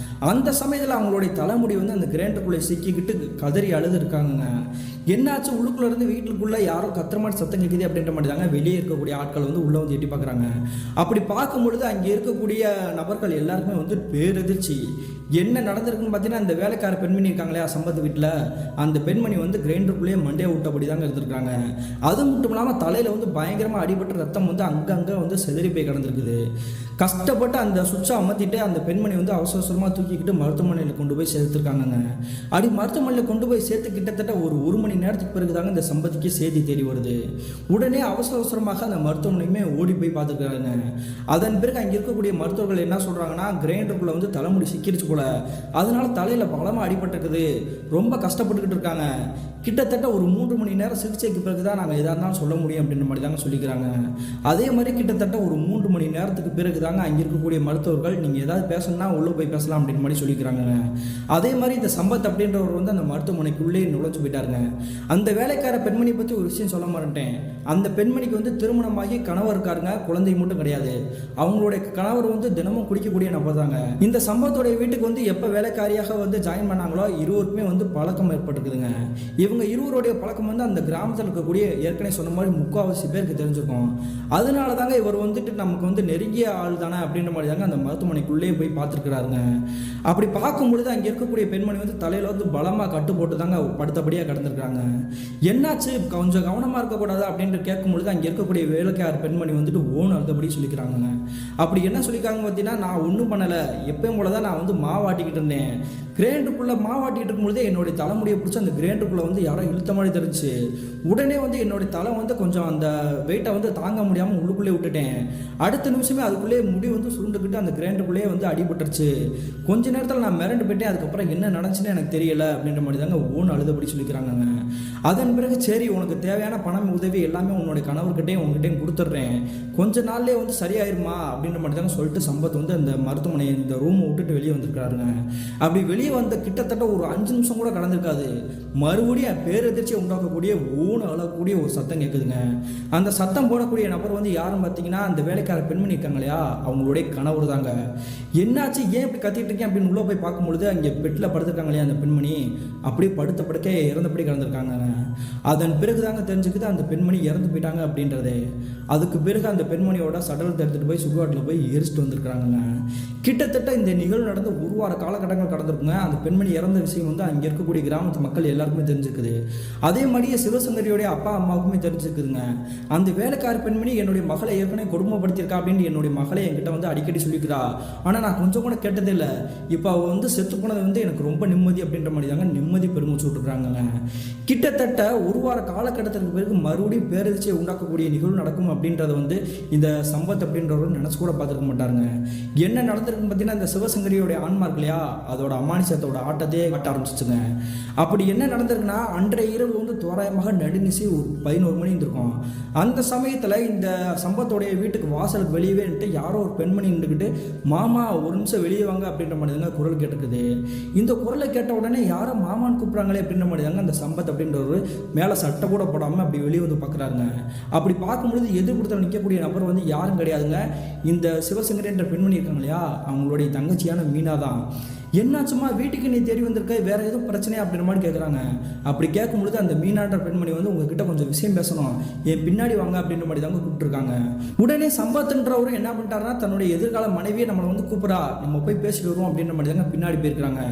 அந்த சமயத்தில் அவங்களுடைய தலைமுடி வந்து அந்த கிரைண்டுக்குள்ளே சிக்கிக்கிட்டு கதறி அழுது இருக்காங்க. என்னாச்சு, உள்ளுக்குள்ள இருந்து வீட்டுக்குள்ள யாரோ கத்துற மாதிரி சத்தம் கேட்குது அப்படின்ற மாதிரி தாங்க வெளியே இருக்கக்கூடிய ஆட்கள் வந்து உள்ள வந்து எட்டி எட்டி பார்க்குறாங்க. அப்படி பார்க்கும் பொழுது அங்கே இருக்கக்கூடிய நபர்கள் எல்லாருக்குமே வந்து பேரதிர்ச்சி. என்ன நடந்திருக்குன்னு பார்த்தீங்கன்னா, அந்த வேலைக்கார பெண்மணி இருக்காங்களே சம்பத் வீட்டில், அந்த பெண்மணி வந்து கிரைண்டருக்குள்ளேயே மண்டையை விட்டபடி தாங்க இருந்திருக்காங்க. அது மட்டும் இல்லாமல் தலையில் வந்து பயங்கரமாக அடிபட்டு ரத்தம் வந்து அங்கங்கே வந்து செதறி போய் கிடந்திருக்குது. கஷ்டப்பட்டு அந்த சுவிட்சை அமர்த்திட்டு அந்த பெண்மணி வந்து அவசரமாக தூக்கிக்கிட்டு மருத்துவமனையில் கொண்டு போய் சேர்த்துருக்காங்கங்க. அப்படி மருத்துவமனையில் கொண்டு போய் சேர்த்து கிட்டத்தட்ட ஒரு மணி நேரத்துக்கு பிறகு தாங்க இந்த சம்பத்திக்கு செய்தி தேடி வருது. உடனே அவசரமாக அந்த மருத்துவமனையுமே ஓடி போய் பார்த்துருக்காங்க. அதன் பிறகு அங்கே இருக்கக்கூடிய மருத்துவர்கள் என்ன சொல்கிறாங்கன்னா, கிரைண்டருக்குள்ளே வந்து தலைமுடி சிக்கிருச்சு போல, அதனால தலையில் பலமாக அடிபட்டிருக்குது, ரொம்ப கஷ்டப்பட்டுக்கிட்டு இருக்காங்க, கிட்டத்தட்ட ஒரு 3 மணி நேரம் சிகிச்சைக்கு பிறகு தான் நாங்கள் எதாக இருந்தாலும் சொல்ல முடியும் அப்படின்ற மாதிரி தாங்க சொல்லிக்கிறாங்க. அதே மாதிரி கிட்டத்தட்ட ஒரு 3 மணி நேரத்துக்கு பிறகு தாங்க அங்கே இருக்கக்கூடிய மருத்துவர்கள் நீங்கள் ஏதாவது பேசணும்னா உள்ளே போய் பேசலாம் அப்படின்ற மாதிரி சொல்லிக்கிறாங்க. அதே மாதிரி இந்த சம்பத் அப்படின்றவர் வந்து அந்த மருத்துவமனைக்குள்ளே நுழைஞ்சு போயிட்டாருங்க. அந்த வேலைக்கார பெண்மணி பற்றி ஒரு விஷயம் சொல்ல மாட்டேன். அந்த பெண்மணிக்கு வந்து திருமணமாகி கணவர் இருக்காருங்க, குழந்தை மட்டும் கிடையாது. அவங்களுடைய கணவர் வந்து தினமும் குடிக்கக்கூடிய நபர் தாங்க. இந்த சம்பவத்துடைய வீட்டுக்கு வந்து எப்போ வேலைக்காரியாக வந்து ஜாயின் பண்ணாங்களோ இருவருக்குமே வந்து பழக்கம் ஏற்பட்டுருக்குதுங்க. இவங்க இருவருடைய பழக்கம் வந்து அந்த கிராமத்தில் இருக்கக்கூடிய ஏற்கனவே சொன்ன மாதிரி 3/4 பேருக்கு தெரிஞ்சிருக்கும். அதனால தாங்க இவர் வந்துட்டு நமக்கு வந்து நெருங்கிய ஆள் தானே அப்படின்ற மாதிரி தாங்க அந்த மருத்துவமனைக்குள்ளேயே போய் பார்த்துருக்கிறாருங்க. அப்படி பார்க்கும் பொழுது அங்கே இருக்கக்கூடிய பெண்மணி வந்து தலையில் வந்து பலமாக கட்டு போட்டு தாங்க படுத்தபடியாக கிடந்திருக்காங்க. என்னாச்சு, கொஞ்சம் கவனமாக இருக்கக்கூடாது அப்படின்ட்டு கேட்கும் பொழுது அங்கே இருக்கக்கூடிய வேலைக்கார பெண்மணி வந்துட்டு ஓன் அழுத்தபடி சொல்லிக்கிறாங்க. அப்படி என்ன சொல்லியிருக்காங்க பார்த்தீங்கன்னா, நான் ஒன்றும் பண்ணலை, எப்பயும் போல தான் நான் வந்து மாவாட்டிக்கிட்டு இருந்தேன். கிரைண்டருக்குள்ளே மாவாட்டிகிட்டு இருக்கும்பொழுதே என்னுடைய தலைமுடியை பிடிச்சி அந்த கிரைண்டருக்குள்ளே வந்து யாரோ இழுத்த மாதிரி தெரிஞ்சு, உடனே வந்து என்னுடைய தலை வந்து கொஞ்சம் அந்த வெயிட்டை வந்து தாங்க முடியாமல் உள்ளுக்குள்ளே விட்டுட்டேன். அடுத்த நிமிஷமே அதுக்குள்ளேயே முடி வந்து சுருண்டுக்கிட்டு அந்த கிரைண்டருக்குள்ளேயே வந்து அடிபட்டுருச்சு. கொஞ்ச நேரத்தில் நான் மிரண்டு போயிட்டேன். அதுக்கப்புறம் என்ன நடந்துச்சுன்னு எனக்கு தெரியல அப்படின்ற மாதிரி தாங்க ஓன் அழுதபடி சொல்லிக்கிறாங்க. அதன் பிறகு சரி, உனக்கு தேவையான பணம் உதவி எல்லாமே உன்னுடைய கணவர்கிட்டையும் உங்ககிட்டையும் கொடுத்துட்றேன், கொஞ்ச நாள்லேயே வந்து சரியாயிருமா அப்படின்ற மாதிரி தாங்க சொல்லிட்டு சம்பத் வந்து அந்த மருத்துவமனை இந்த ரூமை விட்டுட்டு வெளியே வந்திருக்காருங்க. அப்படி வெளியே வந்த கிட்டத்தட்ட ஒரு 5 நிமிஷம் கூட கடந்திருக்காது, மறுபடியும் பேரெதிர்ச்சியை உண்டாக்கக்கூடிய ஓன் அழக்கூடிய ஒரு சத்தம் கேட்குதுங்க. அந்த சத்தம் போடக்கூடிய நபர் வந்து யாருன்னு பார்த்தீங்கன்னா, அந்த வேலைக்கார பெண்மணி இருக்காங்க இல்லையா, அவங்களுடைய கணவர் தாங்க. என்னாச்சு, ஏன் இப்படி கத்திட்டு இருக்கேன் அப்படின்னு உள்ளே போய் பார்க்கும்பொழுது அங்கே பெட்டில் படுத்துருக்காங்க இல்லையா அந்த பெண்மணி, அப்படியே படுத்த படுக்க இறந்தபடி கிடந்திருக்காங்க. அதன் பிறகு தாங்க தெரிஞ்சுக்குது அந்த பெண்மணி இறந்து போயிட்டாங்க அப்படின்றது. அதுக்கு பிறகு அந்த பெண்மணியோட சடலத்தை எடுத்துகிட்டு போய் சுடுகாட்டில் போய் எரிச்சிட்டு வந்திருக்கிறாங்க. கிட்டத்தட்ட இந்த நிகழ்வு நடந்து 1 வார காலகட்டங்கள் கடந்திருக்குங்க. அந்த பெண்மணி இறந்த விஷயம் வந்து அங்கே இருக்கக்கூடிய கிராமத்து மக்கள் எல்லாருக்குமே தெரிஞ்சுக்குது. அதே மாதிரியே சிவசங்கரியோடைய அப்பா அம்மாவுக்குமே தெரிஞ்சுக்குதுங்க. அந்த வேலைக்கார பெண்மணி என்னுடைய மகளை ஏற்கனவே கொடுமைப்படுத்தியிருக்கா அப்படின்னு என்னுடைய மகளை என்கிட்ட வந்து அடிக்கடி சொல்லிக்கிறா, ஆனால் நான் கொஞ்சம் கூட கேட்டதே இல்லை. இப்போ அவள் வந்து செத்து போனது வந்து எனக்கு ரொம்ப நிம்மதி அப்படின்ற மாதிரி தாங்க நிம்மதி பெருமூச்சு விட்டுருக்காங்க. கிட்டத்தட்ட 1 வார காலகட்டத்திற்கு பிறகு மறுபடியும் பேரதிர்ச்சியை உண்டாக்கக்கூடிய நிகழ்வு நடக்கும் அப்படின்றத வந்து இந்த சம்பத் அப்படின்றவர் நினச்சி கூட பார்த்துருக்க மாட்டாருங்க. என்ன நடந்திருக்குன்னு பார்த்தீங்கன்னா, இந்த சிவசங்கரியோடைய ஆன்மா இருக்கு இல்லையா, அதோட அமானுஷத்தோட ஆட்டத்தையே காட்ட ஆரம்பிச்சிச்சுங்க. அப்படி என்ன நடந்திருக்குன்னா, அன்றைய இரவு வந்து தோராயமாக நடுநிசி ஒரு 11 மணி இருந்திருக்கும். அந்த சமயத்தில் இந்த சம்பத்தோடைய வீட்டுக்கு வாசலுக்கு வெளியவே யாரோ ஒரு பெண்மணி நின்றுக்கிட்டு, மாமா ஒரு நிமிஷம் வெளியே வாங்க அப்படின்ற மாதிரி தாங்க குரல் கேட்டுருக்குது. இந்த குரலை கேட்ட உடனே யாரோ மாமான்னு கூப்பிட்றாங்களே அப்படின்ற மாதிரி தாங்க அந்த சம்பத் அப்படின்றவர் மேலே சட்டை கூட போடாமல் அப்படி வெளியே வந்து பார்க்குறாருங்க. அப்படி பார்க்கும்பொழுது எதிர்ப்புறத்தில் நிற்கக்கூடிய நபர் வந்து யாரும் கிடையாதுங்க, இந்த சிவசங்கரி என்ற பெண்மணி இருக்காங்க இல்லையா, அவங்களுடைய தங்கச்சியான மீனா தான். என்னாச்சுமா, வீட்டுக்கு நீ தேடி வந்திருக்க, வேற எதுவும் பிரச்சனையா அப்படின்ற மாதிரி கேட்குறாங்க. அப்படி கேட்கும்பொழுது அந்த மீனான்ற பெண்மணி வந்து உங்ககிட்ட கொஞ்சம் விஷயம் பேசணும், என் பின்னாடி வாங்க அப்படின்ற மாதிரி தாங்க கூப்பிட்டுருக்காங்க. உடனே சம்பத்ன்றவரும் என்ன பண்ணிட்டாருன்னா, தன்னுடைய எதிர்கால மனைவியை நம்மளை வந்து கூப்பிடா, நம்ம போய் பேசிட்டு வருவோம் அப்படின்ற மாதிரி தாங்க பின்னாடி போயிருக்காங்க.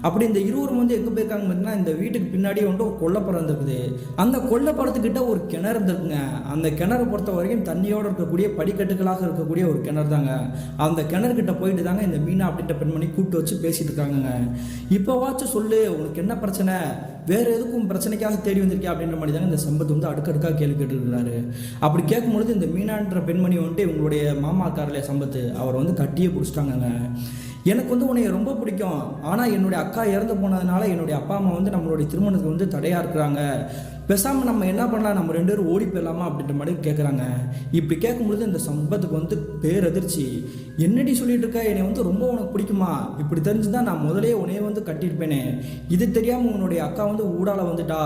அப்படி இந்த இருவரும் வந்து எங்கே போயிருக்காங்க பார்த்தீங்கன்னா, இந்த வீட்டுக்கு பின்னாடியே வந்து ஒரு கொல்லைப்புறம் இருந்திருக்குது. அந்த கொல்லைப்புறத்துக்கிட்ட ஒரு கிணறு இருந்திருக்குங்க. அந்த கிணறு பொறுத்த வரைக்கும் தண்ணியோடு இருக்கக்கூடிய படிக்கட்டுகளாக இருக்கக்கூடிய ஒரு கிணறு தாங்க. அந்த கிணறுகிட்ட போயிட்டு தாங்க இந்த மீனா அப்படின்ற பெண்மணி கூப்பிட்டு வச்சு பேசிட்டு இருக்காங்க. இப்போவாச்சும் சொல்லு, உனக்கு என்ன பிரச்சனை, வேற எதுக்கும் பிரச்சனைக்காக தேடி வந்திருக்கேன் அப்படின்ற மாதிரி தாங்க இந்த சம்பத் வந்து அடுக்கடுக்காக கேள்வி கேட்டுருக்கிறாரு. அப்படி கேட்கும்பொழுது இந்த மீனான்ற பெண்மணி வந்துட்டு இவங்களுடைய மாமா இருக்கார்லையா சம்பத், அவர் வந்து கட்டியே பிடிச்சிட்டாங்க. எனக்கு வந்து உன்னை ரொம்ப பிடிக்கும், ஆனால் என்னுடைய அக்கா இறந்து போனதுனால என்னுடைய அப்பா அம்மா வந்து நம்மளுடைய திருமணத்துக்கு வந்து தடையாக இருக்கிறாங்க, பேசாமல் நம்ம என்ன பண்ணலாம், நம்ம 2 பேரும் ஓடி போயிடலாமா அப்படின்ற மாதிரி கேட்குறாங்க. இப்படி கேட்கும்பொழுது இந்த சம்பத்துக்கு வந்து பேரதிர்ச்சி. என்னடி சொல்லிட்டு இருக்க, என்னை வந்து ரொம்ப உனக்கு பிடிக்குமா, இப்படி தெரிஞ்சுதான் நான் முதலே உன்னையே வந்து கட்டியிருப்பேனே, இது தெரியாமல் உன்னுடைய அக்கா வந்து ஊடால வந்துட்டா,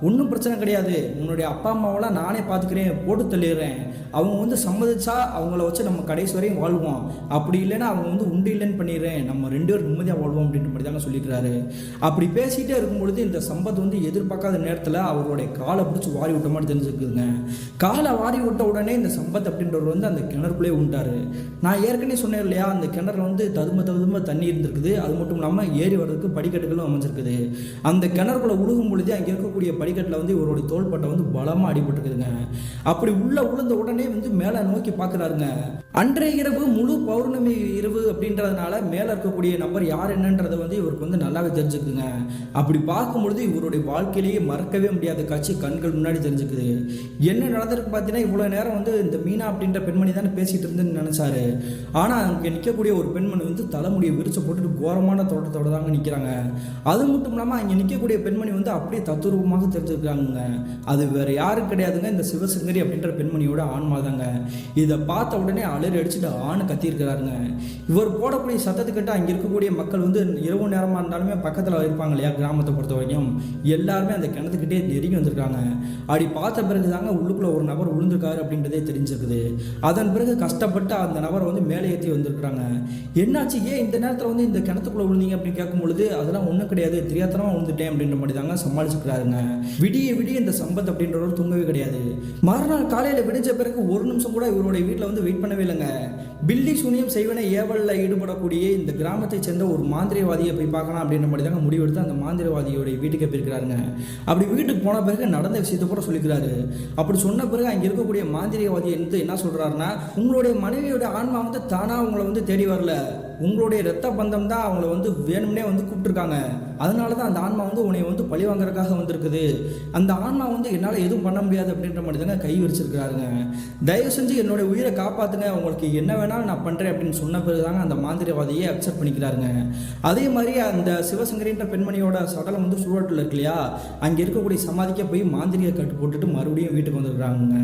ஒன்றும் பிரச்சனை கிடையாது, உன்னுடைய அப்பா அம்மாவெல்லாம் நானே பார்த்துக்கிறேன், போட்டு தள்ளிடுறேன், அவங்க வந்து சம்மதிச்சா அவங்கள வச்சு நம்ம கடைசி வரையும் வாழ்வோம், அப்படி இல்லைன்னா அவங்க வந்து உண்டு இல்லைன்னு பண்ணிடுறேன், நம்ம 2 பேரும் நிம்மதியாக வாழ்வோம் அப்படின்ற மாதிரி தாங்க சொல்லிக்கிறாரு. அப்படி பேசிகிட்டே இருக்கும்பொழுது இந்த சம்பத் வந்து எதிர்பார்க்காத நேரத்தில் அவருடைய காலை பிடிச்சி வாரி விட்ட மாதிரி தெரிஞ்சுக்குதுங்க. காலை வாரி விட்ட உடனே இந்த சம்பத் அப்படின்றவர் வந்து அந்த கிணறுக்குள்ளே விட்டார். நான் ஏற்கனவே சொன்னேன் இல்லையா, அந்த கிணறுல வந்து ததும்ப தண்ணி இருந்திருக்குது. அது மட்டும் இல்லாமல் ஏறி வர்றதுக்கு படிக்கட்டுகளும் அமைஞ்சிருக்குது. அந்த கிணறுக்குள்ள உழுகும் பொழுது அங்கே இருக்கக்கூடிய படிக்கட்டில் வந்து இவருடைய தோள்பட்டை வந்து பலமாக அடிபட்டுருக்குதுங்க. அப்படி விழுந்த உடனே வந்து மேலே நோக்கி பார்க்குறாருங்க. அன்றைய இரவு முழு பௌர்ணமி இரவு அப்படின்றதுனால மேலே இருக்கக்கூடிய நபர் யார் என்னன்றதை வந்து இவருக்கு வந்து நல்லாவே தெரிஞ்சுக்குதுங்க. அப்படி பார்க்கும்பொழுது இவருடைய வாழ்க்கையிலேயே மறக்கவே முடியாத காட்சி கண்கள் முன்னாடி தெரிஞ்சுக்குது. என்ன நடந்திருக்கு பார்த்தீங்கன்னா, இவ்வளோ நேரம் வந்து இந்த மீனா அப்படின்ற பெண்மணி தானே பேசிகிட்டு இருந்துன்னு நினச்சாரு. ஆனால் அங்கே நிற்கக்கூடிய ஒரு பெண்மணி வந்து தலைமுடியை விரிச்சு போட்டுட்டு கோரமான தோட்டத்தோடு தாங்க நிற்கிறாங்க. அது மட்டும் இல்லாமல் அங்கே நிற்கக்கூடிய பெண்மணி வந்து அப்படியே தத்துரூபமாக தெரிஞ்சுருக்காங்க. அது வேறு யாரும் கிடையாதுங்க, இந்த சிவசங்கரி அப்படின்ற பெண்மணியோட ஆன்மா தாங்க. இதை பார்த்த உடனே அலறி அடிச்சுட்டு ஆணு கத்தியிருக்கிறாருங்க. இவர் போடக்கூடிய சத்தத்தை கேட்டு அங்கே இருக்கக்கூடிய மக்கள் வந்து இரவு நேரமாக இருந்தாலுமே பக்கத்தில் இருப்பாங்க இல்லையா, கிராமத்தை பொறுத்த வரைக்கும் எல்லாருமே அந்த கிணத்துக்கிட்டே நெருங்கி வந்திருக்காங்க. அப்படி பார்த்த பிறகு தாங்க உள்ளுக்குள்ள ஒரு நபர் விழுந்திருக்காரு அப்படின்றதே தெரிஞ்சிருக்குது. அதன் பிறகு கஷ்டப்பட்டு அந்த நபரை வந்து மேலே ஏற்றி வந்திருக்கிறாங்க. என்னாச்சு, ஏன் இந்த நேரத்தில் வந்து இந்த கிணத்துக்குள்ள விழுந்தீங்க அப்படின்னு கேட்கும் பொழுது அதெல்லாம் ஒன்றும் கிடையாது, தெரியாதனமாக விழுந்துட்டேன் அப்படின்ற மாதிரி தாங்க சமாளிச்சுக்கிறாருங்க. விடிய இந்த சம்பத் அப்படின்றவர் தூங்கவே கிடையாது. மறுநாள் காலையில் விடிஞ்ச பிறகு ஒரு நிமிஷம் கூட இவருடைய வீட்டில் வந்து வெயிட் பண்ணவே இல்லைங்க. பில்லி சூனியம் செய்வன ஏவலில் ஈடுபடக்கூடிய இந்த கிராமத்தை சேர்ந்த ஒரு மாந்திரியவாதியை போய் பார்க்கலாம் அப்படின்ற மாதிரி தாங்க முடிவெடுத்து அந்த மாந்திரியவாதியோடைய வீட்டுக்கு போயிருக்கிறாருங்க. அப்படி வீட்டுக்கு போன பிறகு நடந்த விஷயத்தை கூட சொல்லிக்கிறாரு. அப்படி சொன்ன பிறகு அங்கே இருக்கக்கூடிய மாந்திரியவாதி என்ன சொல்கிறாருன்னா, உங்களுடைய மனைவியோட ஆன்மா வந்து தானாக உங்களை வந்து தேடி வரல, உங்களுடைய இரத்த பந்தம் தான் அவங்கள வந்து வேணும்னே வந்து கூப்பிட்டுருக்காங்க. அதனால தான் அந்த ஆன்மா வந்து உன்னை வந்து பழி வாங்குறதுக்காக வந்திருக்குது. அந்த ஆன்மா வந்து என்னால் எதுவும் பண்ண முடியாது அப்படின்ற மாதிரி தாங்க கை விரிச்சிருக்கிறாருங்க. தயவு செஞ்சு என்னோட உயிரை காப்பாற்றுங்க, உங்களுக்கு என்ன வேணாலும் நான் பண்ணுறேன் அப்படின்னு சொன்ன பிறகு தாங்க அந்த மாந்திரியவாதியை அக்செப்ட் பண்ணிக்கிறாருங்க. அதே மாதிரி அந்த சிவசங்கரின்ற பெண்மணியோட சடலம் வந்து சூழட்டில் இருக்கு இல்லையா, அங்கே இருக்கக்கூடிய சமாதிக்க போய் மாந்திரியை கட்டு போட்டுட்டு மறுபடியும் வீட்டுக்கு வந்துருக்குறாங்க.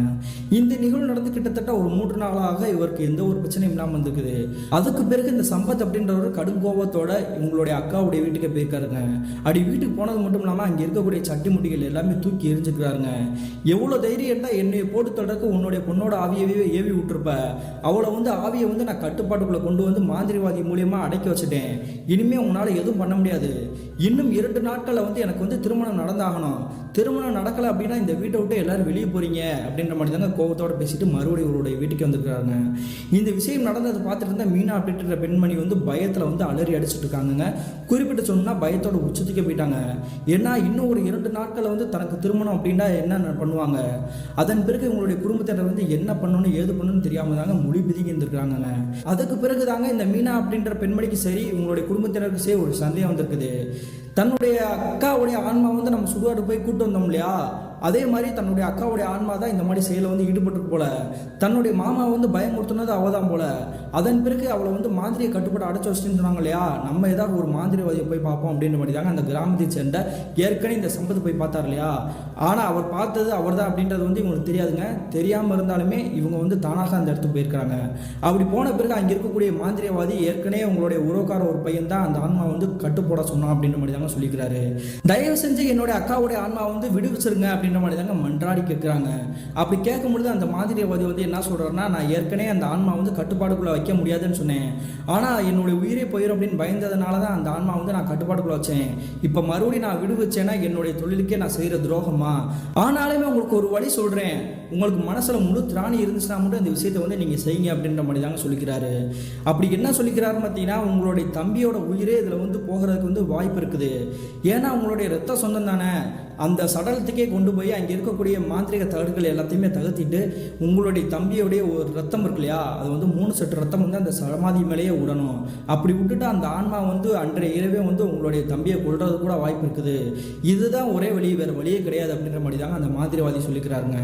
இந்த நிகழ்வு நடந்து கிட்டத்தட்ட ஒரு 3 நாளாக இவருக்கு எந்த ஒரு பிரச்சனையும் இல்லாமல் வந்துருக்குது. அதுக்கு பிறகு இந்த சம்பத் அப்படின்றவர் கடும் கோபத்தோட உங்களுடைய அக்காவுடைய வீட்டுக்கு போயிருக்காருங்க. அப்படி வீட்டுக்கு போனது மட்டும் இல்லாமல் அங்கே இருக்கக்கூடிய சட்டி முட்டிகள் எல்லாமே தூக்கி எரிஞ்சுக்கிறாருங்க. எவ்வளோ தைரியம் இருந்தால் என்னை போட்டு தொடர்க்கு உன்னுடைய பொண்ணோட ஆவியவே ஏவி விட்டுருப்ப, அவளை வந்து ஆவியை வந்து நான் கட்டுப்பாட்டுக்குள்ளே கொண்டு வந்து மாந்திரிவாதி மூலியமாக அடக்கி வச்சுட்டேன். இனிமேல் உன்னால் எதுவும் பண்ண முடியாது. இன்னும் 2 நாட்களில் வந்து எனக்கு வந்து திருமணம் நடந்தாகணும். திருமணம் நடக்கலை அப்படின்னா இந்த வீட்டை விட்டு எல்லாரும் வெளியே போகிறீங்க அப்படின்ற மாதிரி தாங்க கோபத்தோடு பேசிட்டு மறுபடியும் இவருடைய வீட்டுக்கு வந்துருக்காங்க. இந்த விஷயம் நடந்ததை பார்த்துட்டு இருந்தால் மீனா அப்படின்ற பெண்மணி வந்து பயத்தில் வந்து அலறி அடிச்சுட்டு இருக்காங்க. குறிப்பிட்டு சொன்னால் பயத்தோட உச்சத்துக்கே போயிட்டாங்க. ஏன்னா இன்னும் ஒரு 2 நாட்களில் வந்து தனக்கு திருமணம் அப்படின்னா என்ன பண்ணுவாங்க, அதன் பிறகு உங்களுடைய குடும்பத்தினர் வந்து என்ன பண்ணணும் ஏது பண்ணணும்னு தெரியாமல் தாங்க மொழி பிதிங்கி இருந்திருக்காங்க. அதுக்கு பிறகு தாங்க இந்த மீனா அப்படின்ற பெண்மணிக்கு சரி உங்களுடைய குடும்பத்தினருக்கு சரி ஒரு சந்தேகம் வந்திருக்குது. தன்னுடைய அக்காவுடைய ஆன்மா வந்து நம்ம சுடுகாடு போய் கூட்டு வந்தோம் இல்லையா, அதே மாதிரி தன்னுடைய அக்காவுடைய ஆன்மா தான் இந்த மாதிரி செயலை வந்து ஈடுபட்டு போல. தன்னுடைய மாமா வந்து பயமுறுத்துனது அவதான் போல. அதன் பிறகு அவளை வந்து மாந்திரியை கட்டுப்பாடு அடைச்சு வச்சுன்னு சொன்னாங்க இல்லையா, நம்ம ஏதாவது ஒரு மாந்திரிவாதியை போய் பார்ப்போம் அப்படின்ற மாதிரி தாங்க அந்த கிராமத்தை சேர்ந்த ஏற்கனவே இந்த சம்பத்து போய் பார்த்தார் இல்லையா. ஆனால் அவர் பார்த்தது அவர் தான் அப்படின்றது வந்து இவங்களுக்கு தெரியாதுங்க. தெரியாமல் இருந்தாலுமே இவங்க வந்து தானாக அந்த இடத்துக்கு போயிருக்கிறாங்க. அப்படி போன பிறகு அங்கே இருக்கக்கூடிய மாந்திரியவாதி ஏற்கனவே உங்களுடைய உறவுக்கார ஒரு பையன் தான் அந்த ஆன்மா வந்து கட்டுப்போட சொன்னான் அப்படின்ற மாதிரி தாங்க சொல்லிக்கிறாரு. தயவு செஞ்சு என்னுடைய அக்காவுடைய ஆன்மா வந்து விடுவிச்சிருங்க அப்படின்ற மாதிரி தாங்க மன்றாடி கேட்குறாங்க. அப்படி கேட்கும்பொழுது அந்த மாந்திரியவாதி வந்து என்ன சொல்கிறாருன்னா, நான் ஏற்கனவே அந்த ஆன்மா வந்து கட்டுப்பாடுக்குள்ளே வைக்க முடியாதுன்னு சொன்னேன். ஆனால் என்னுடைய உயிரே போயிடும் அப்படின்னு பயந்ததுனால தான் அந்த ஆன்மா வந்து நான் கட்டுப்பாடுக்குள்ளே வச்சேன். இப்போ மறுபடியும் நான் விடுவிச்சேன்னா என்னுடைய தொழிலுக்கே நான் செய்கிற துரோகமா. ஆனாலுமே உங்களுக்கு ஒரு வழி சொல்கிறேன், உங்களுக்கு மனசில் முழு திராணி இருந்துச்சுன்னா மட்டும் இந்த விஷயத்தை வந்து நீங்கள் செய்யுங்க அப்படின்ற மாதிரி தாங்க சொல்லிக்கிறாரு. அப்படி என்ன சொல்லிக்கிறாருன்னு பார்த்தீங்கன்னா, உங்களுடைய தம்பியோட உயிரே இதில் வந்து போகிறதுக்கு வந்து வாய்ப்பு இருக்குது. ஏன்னா உங்களுடைய ரத்த சொந்தம் தானே. அந்த சடலத்துக்கே கொண்டு போய் அங்கே இருக்கக்கூடிய மாந்திரிக தகடுகள் எல்லாத்தையுமே தகர்த்திட்டு உங்களுடைய தம்பியோடைய ஒரு ரத்தம் இருக்கு இல்லையா, அது வந்து 3 செட்டு ரத்தம் வந்து அந்த சமாதி மேலேயே விடணும். அப்படி விட்டுட்டு அந்த ஆன்மா வந்து அன்றைய இரவே வந்து உங்களுடைய தம்பியை கொள்றது கூட வாய்ப்பு இருக்குது. இதுதான் ஒரே வழி, வேறு வழியே கிடையாது அப்படின்ற மாதிரி தாங்க அந்த மாந்திரிவாதி சொல்லிக்கிறாருங்க.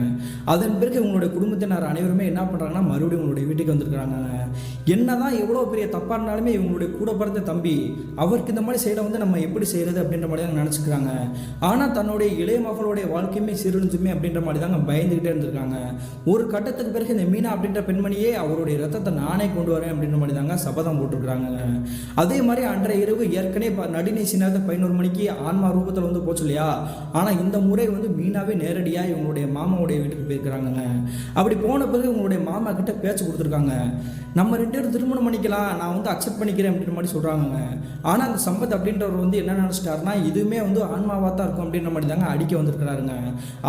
அதன் பிறகு உங்களுடைய குடும்பத்தினர் அனைவருமே என்ன பண்ணுறாங்கன்னா மறுபடியும் உங்களுடைய வீட்டுக்கு வந்திருக்கிறாங்க. என்னதான் எவ்வளோ பெரிய தப்பாக இருந்தாலுமே இவங்களுடைய கூட பிறந்த தம்பி அவருக்கு இந்த மாதிரி செயலை வந்து நம்ம எப்படி செய்கிறது அப்படின்ற மாதிரி தான் நினச்சிக்கிறாங்க. ஆனால் தன்னுடைய இளைய மகளுடைய வாழ்க்கையுமே சீரழிஞ்சுமே அப்படின்ற மாதிரி தாங்க பயந்துகிட்டே இருந்திருக்காங்க. ஒரு கட்டத்துக்கு பிறகு இந்த மீனா அப்படின்ற பெண்மணியே அவருடைய ரத்தத்தை நானே கொண்டு வரேன் அப்படின்ற மாதிரி தாங்க சபதம் போட்டிருக்கிறாங்க. அதே மாதிரி அன்றைய இரவு ஏற்கனவே நடுநீசி நேரத்தை 11 மணிக்கு ஆன்மா ரூபத்தில் வந்து போச்சு இல்லையா. ஆனால் இந்த முறை வந்து மீனாவே நேரடியாக இவங்களுடைய மாமாவுடைய வீட்டுக்கு போயிருக்கிறாங்க. அப்படி போன பிறகு உங்களுடைய மாமா கிட்ட பேச்சு கொடுத்துருக்காங்க. நம்ம 2 பேரும் திருமணம் பண்ணிக்கலாம், நான் வந்து அக்செப்ட் பண்ணிக்கிறேன் அப்படின்ற மாதிரி சொல்கிறாங்க. ஆனால் அந்த சம்பத் அப்படின்றவர் வந்து என்ன நினச்சிட்டாருன்னா, இதுவுமே வந்து ஆன்மாவாக தான் இருக்கும் அப்படின்ற மாதிரி மாதிரி தாங்க அடிக்க வந்திருக்கிறாருங்க.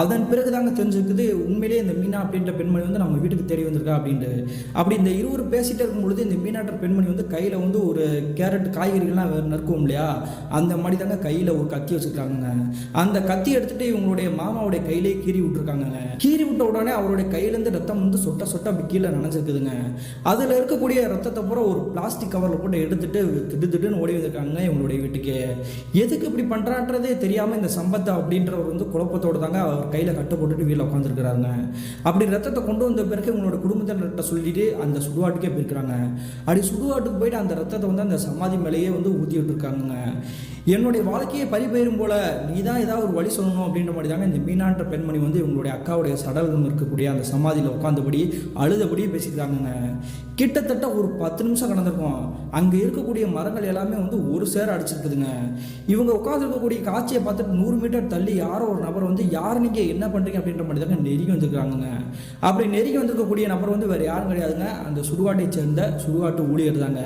அதன் பிறகு தாங்க தெரிஞ்சுக்குது உண்மையிலேயே இந்த மீனா அப்படின்ற பெண்மணி வந்து நம்ம வீட்டுக்கு தேடி வந்திருக்கா அப்படின்ட்டு. அப்படி இந்த இருவர் பேசிகிட்டே இருக்கும்பொழுது இந்த மீனாட்ட பெண்மணி வந்து கையில் வந்து ஒரு கேரட் காய்கறிகள்லாம் நறுக்குவோம் இல்லையா, அந்த மாதிரி தாங்க கையில் ஒரு கத்தி வச்சுருக்காங்க. அந்த கத்தி எடுத்துகிட்டு இவங்களுடைய மாமாவுடைய கையிலே கீறி விட்டுருக்காங்க. கீறி விட்ட உடனே அவருடைய கையிலேருந்து ரத்தம் வந்து சொட்ட சொட்ட அப்படி கீழே நனைஞ்சிருக்குதுங்க. அதில் இருக்கக்கூடிய ரத்தத்தை பூரா ஒரு பிளாஸ்டிக் கவரில் போட்டு எடுத்துட்டு திட்டுன்னு ஓடி வந்திருக்காங்க இவங்களுடைய வீட்டுக்கு. எதுக்கு இப்படி பண்ணுறான்றதே தெரியாமல் இந்த சம்பத்தை அப்படின்றவர் வந்து குழப்பத்தோடு தாங்க அவர் கையில் கட்டை போட்டுட்டு வீட்டில் உட்காந்துருக்கிறாங்க. அப்படி ரத்தத்தை கொண்டு வந்த பிறகு இவங்களோட குடும்பத்தினர்கிட்ட சொல்லிட்டு அந்த சுடுகாட்டுக்கே போயிருக்கிறாங்க. அப்படி சுடுகாட்டுக்கு போயிட்டு அந்த ரத்தத்தை வந்து அந்த சமாதி மேலேயே வந்து ஊற்றி விட்டுருக்காங்க. என்னுடைய வாழ்க்கையை பறிபெயரும் போல நீ தான் ஏதாவது ஒரு வழி சொல்லணும் அப்படின்ற மாதிரி தாங்க இந்த மீனான்ற பெண்மணி வந்து இவங்களுடைய அக்காவுடைய சடலம் இருக்கக்கூடிய அந்த சமாதியில் உட்காந்தபடி அழுதபடியே பேசிக்கிறாங்க. கிட்டத்தட்ட ஒரு 10 நிமிஷம் கடந்திருக்கும். அங்கே இருக்கக்கூடிய மரங்கள் எல்லாமே வந்து ஒரு சேர அடிச்சிருக்குதுங்க. இவங்க உட்காந்துருக்கக்கூடிய காட்சியை பார்த்துட்டு 100 மீட்டர் தள்ளி யாரோ ஒரு நபர் வந்து யார் நீங்கள் என்ன பண்ணுறீங்க அப்படின்ற மாதிரி தாங்க நெருங்கி வந்துருக்காங்க. அப்படி நெருங்கி வந்திருக்கக்கூடிய நபர் வந்து வேறு யாரும் கிடையாதுங்க, அந்த சுடுகாட்டை சேர்ந்த சுடுகாட்டு ஊழியர் தாங்க.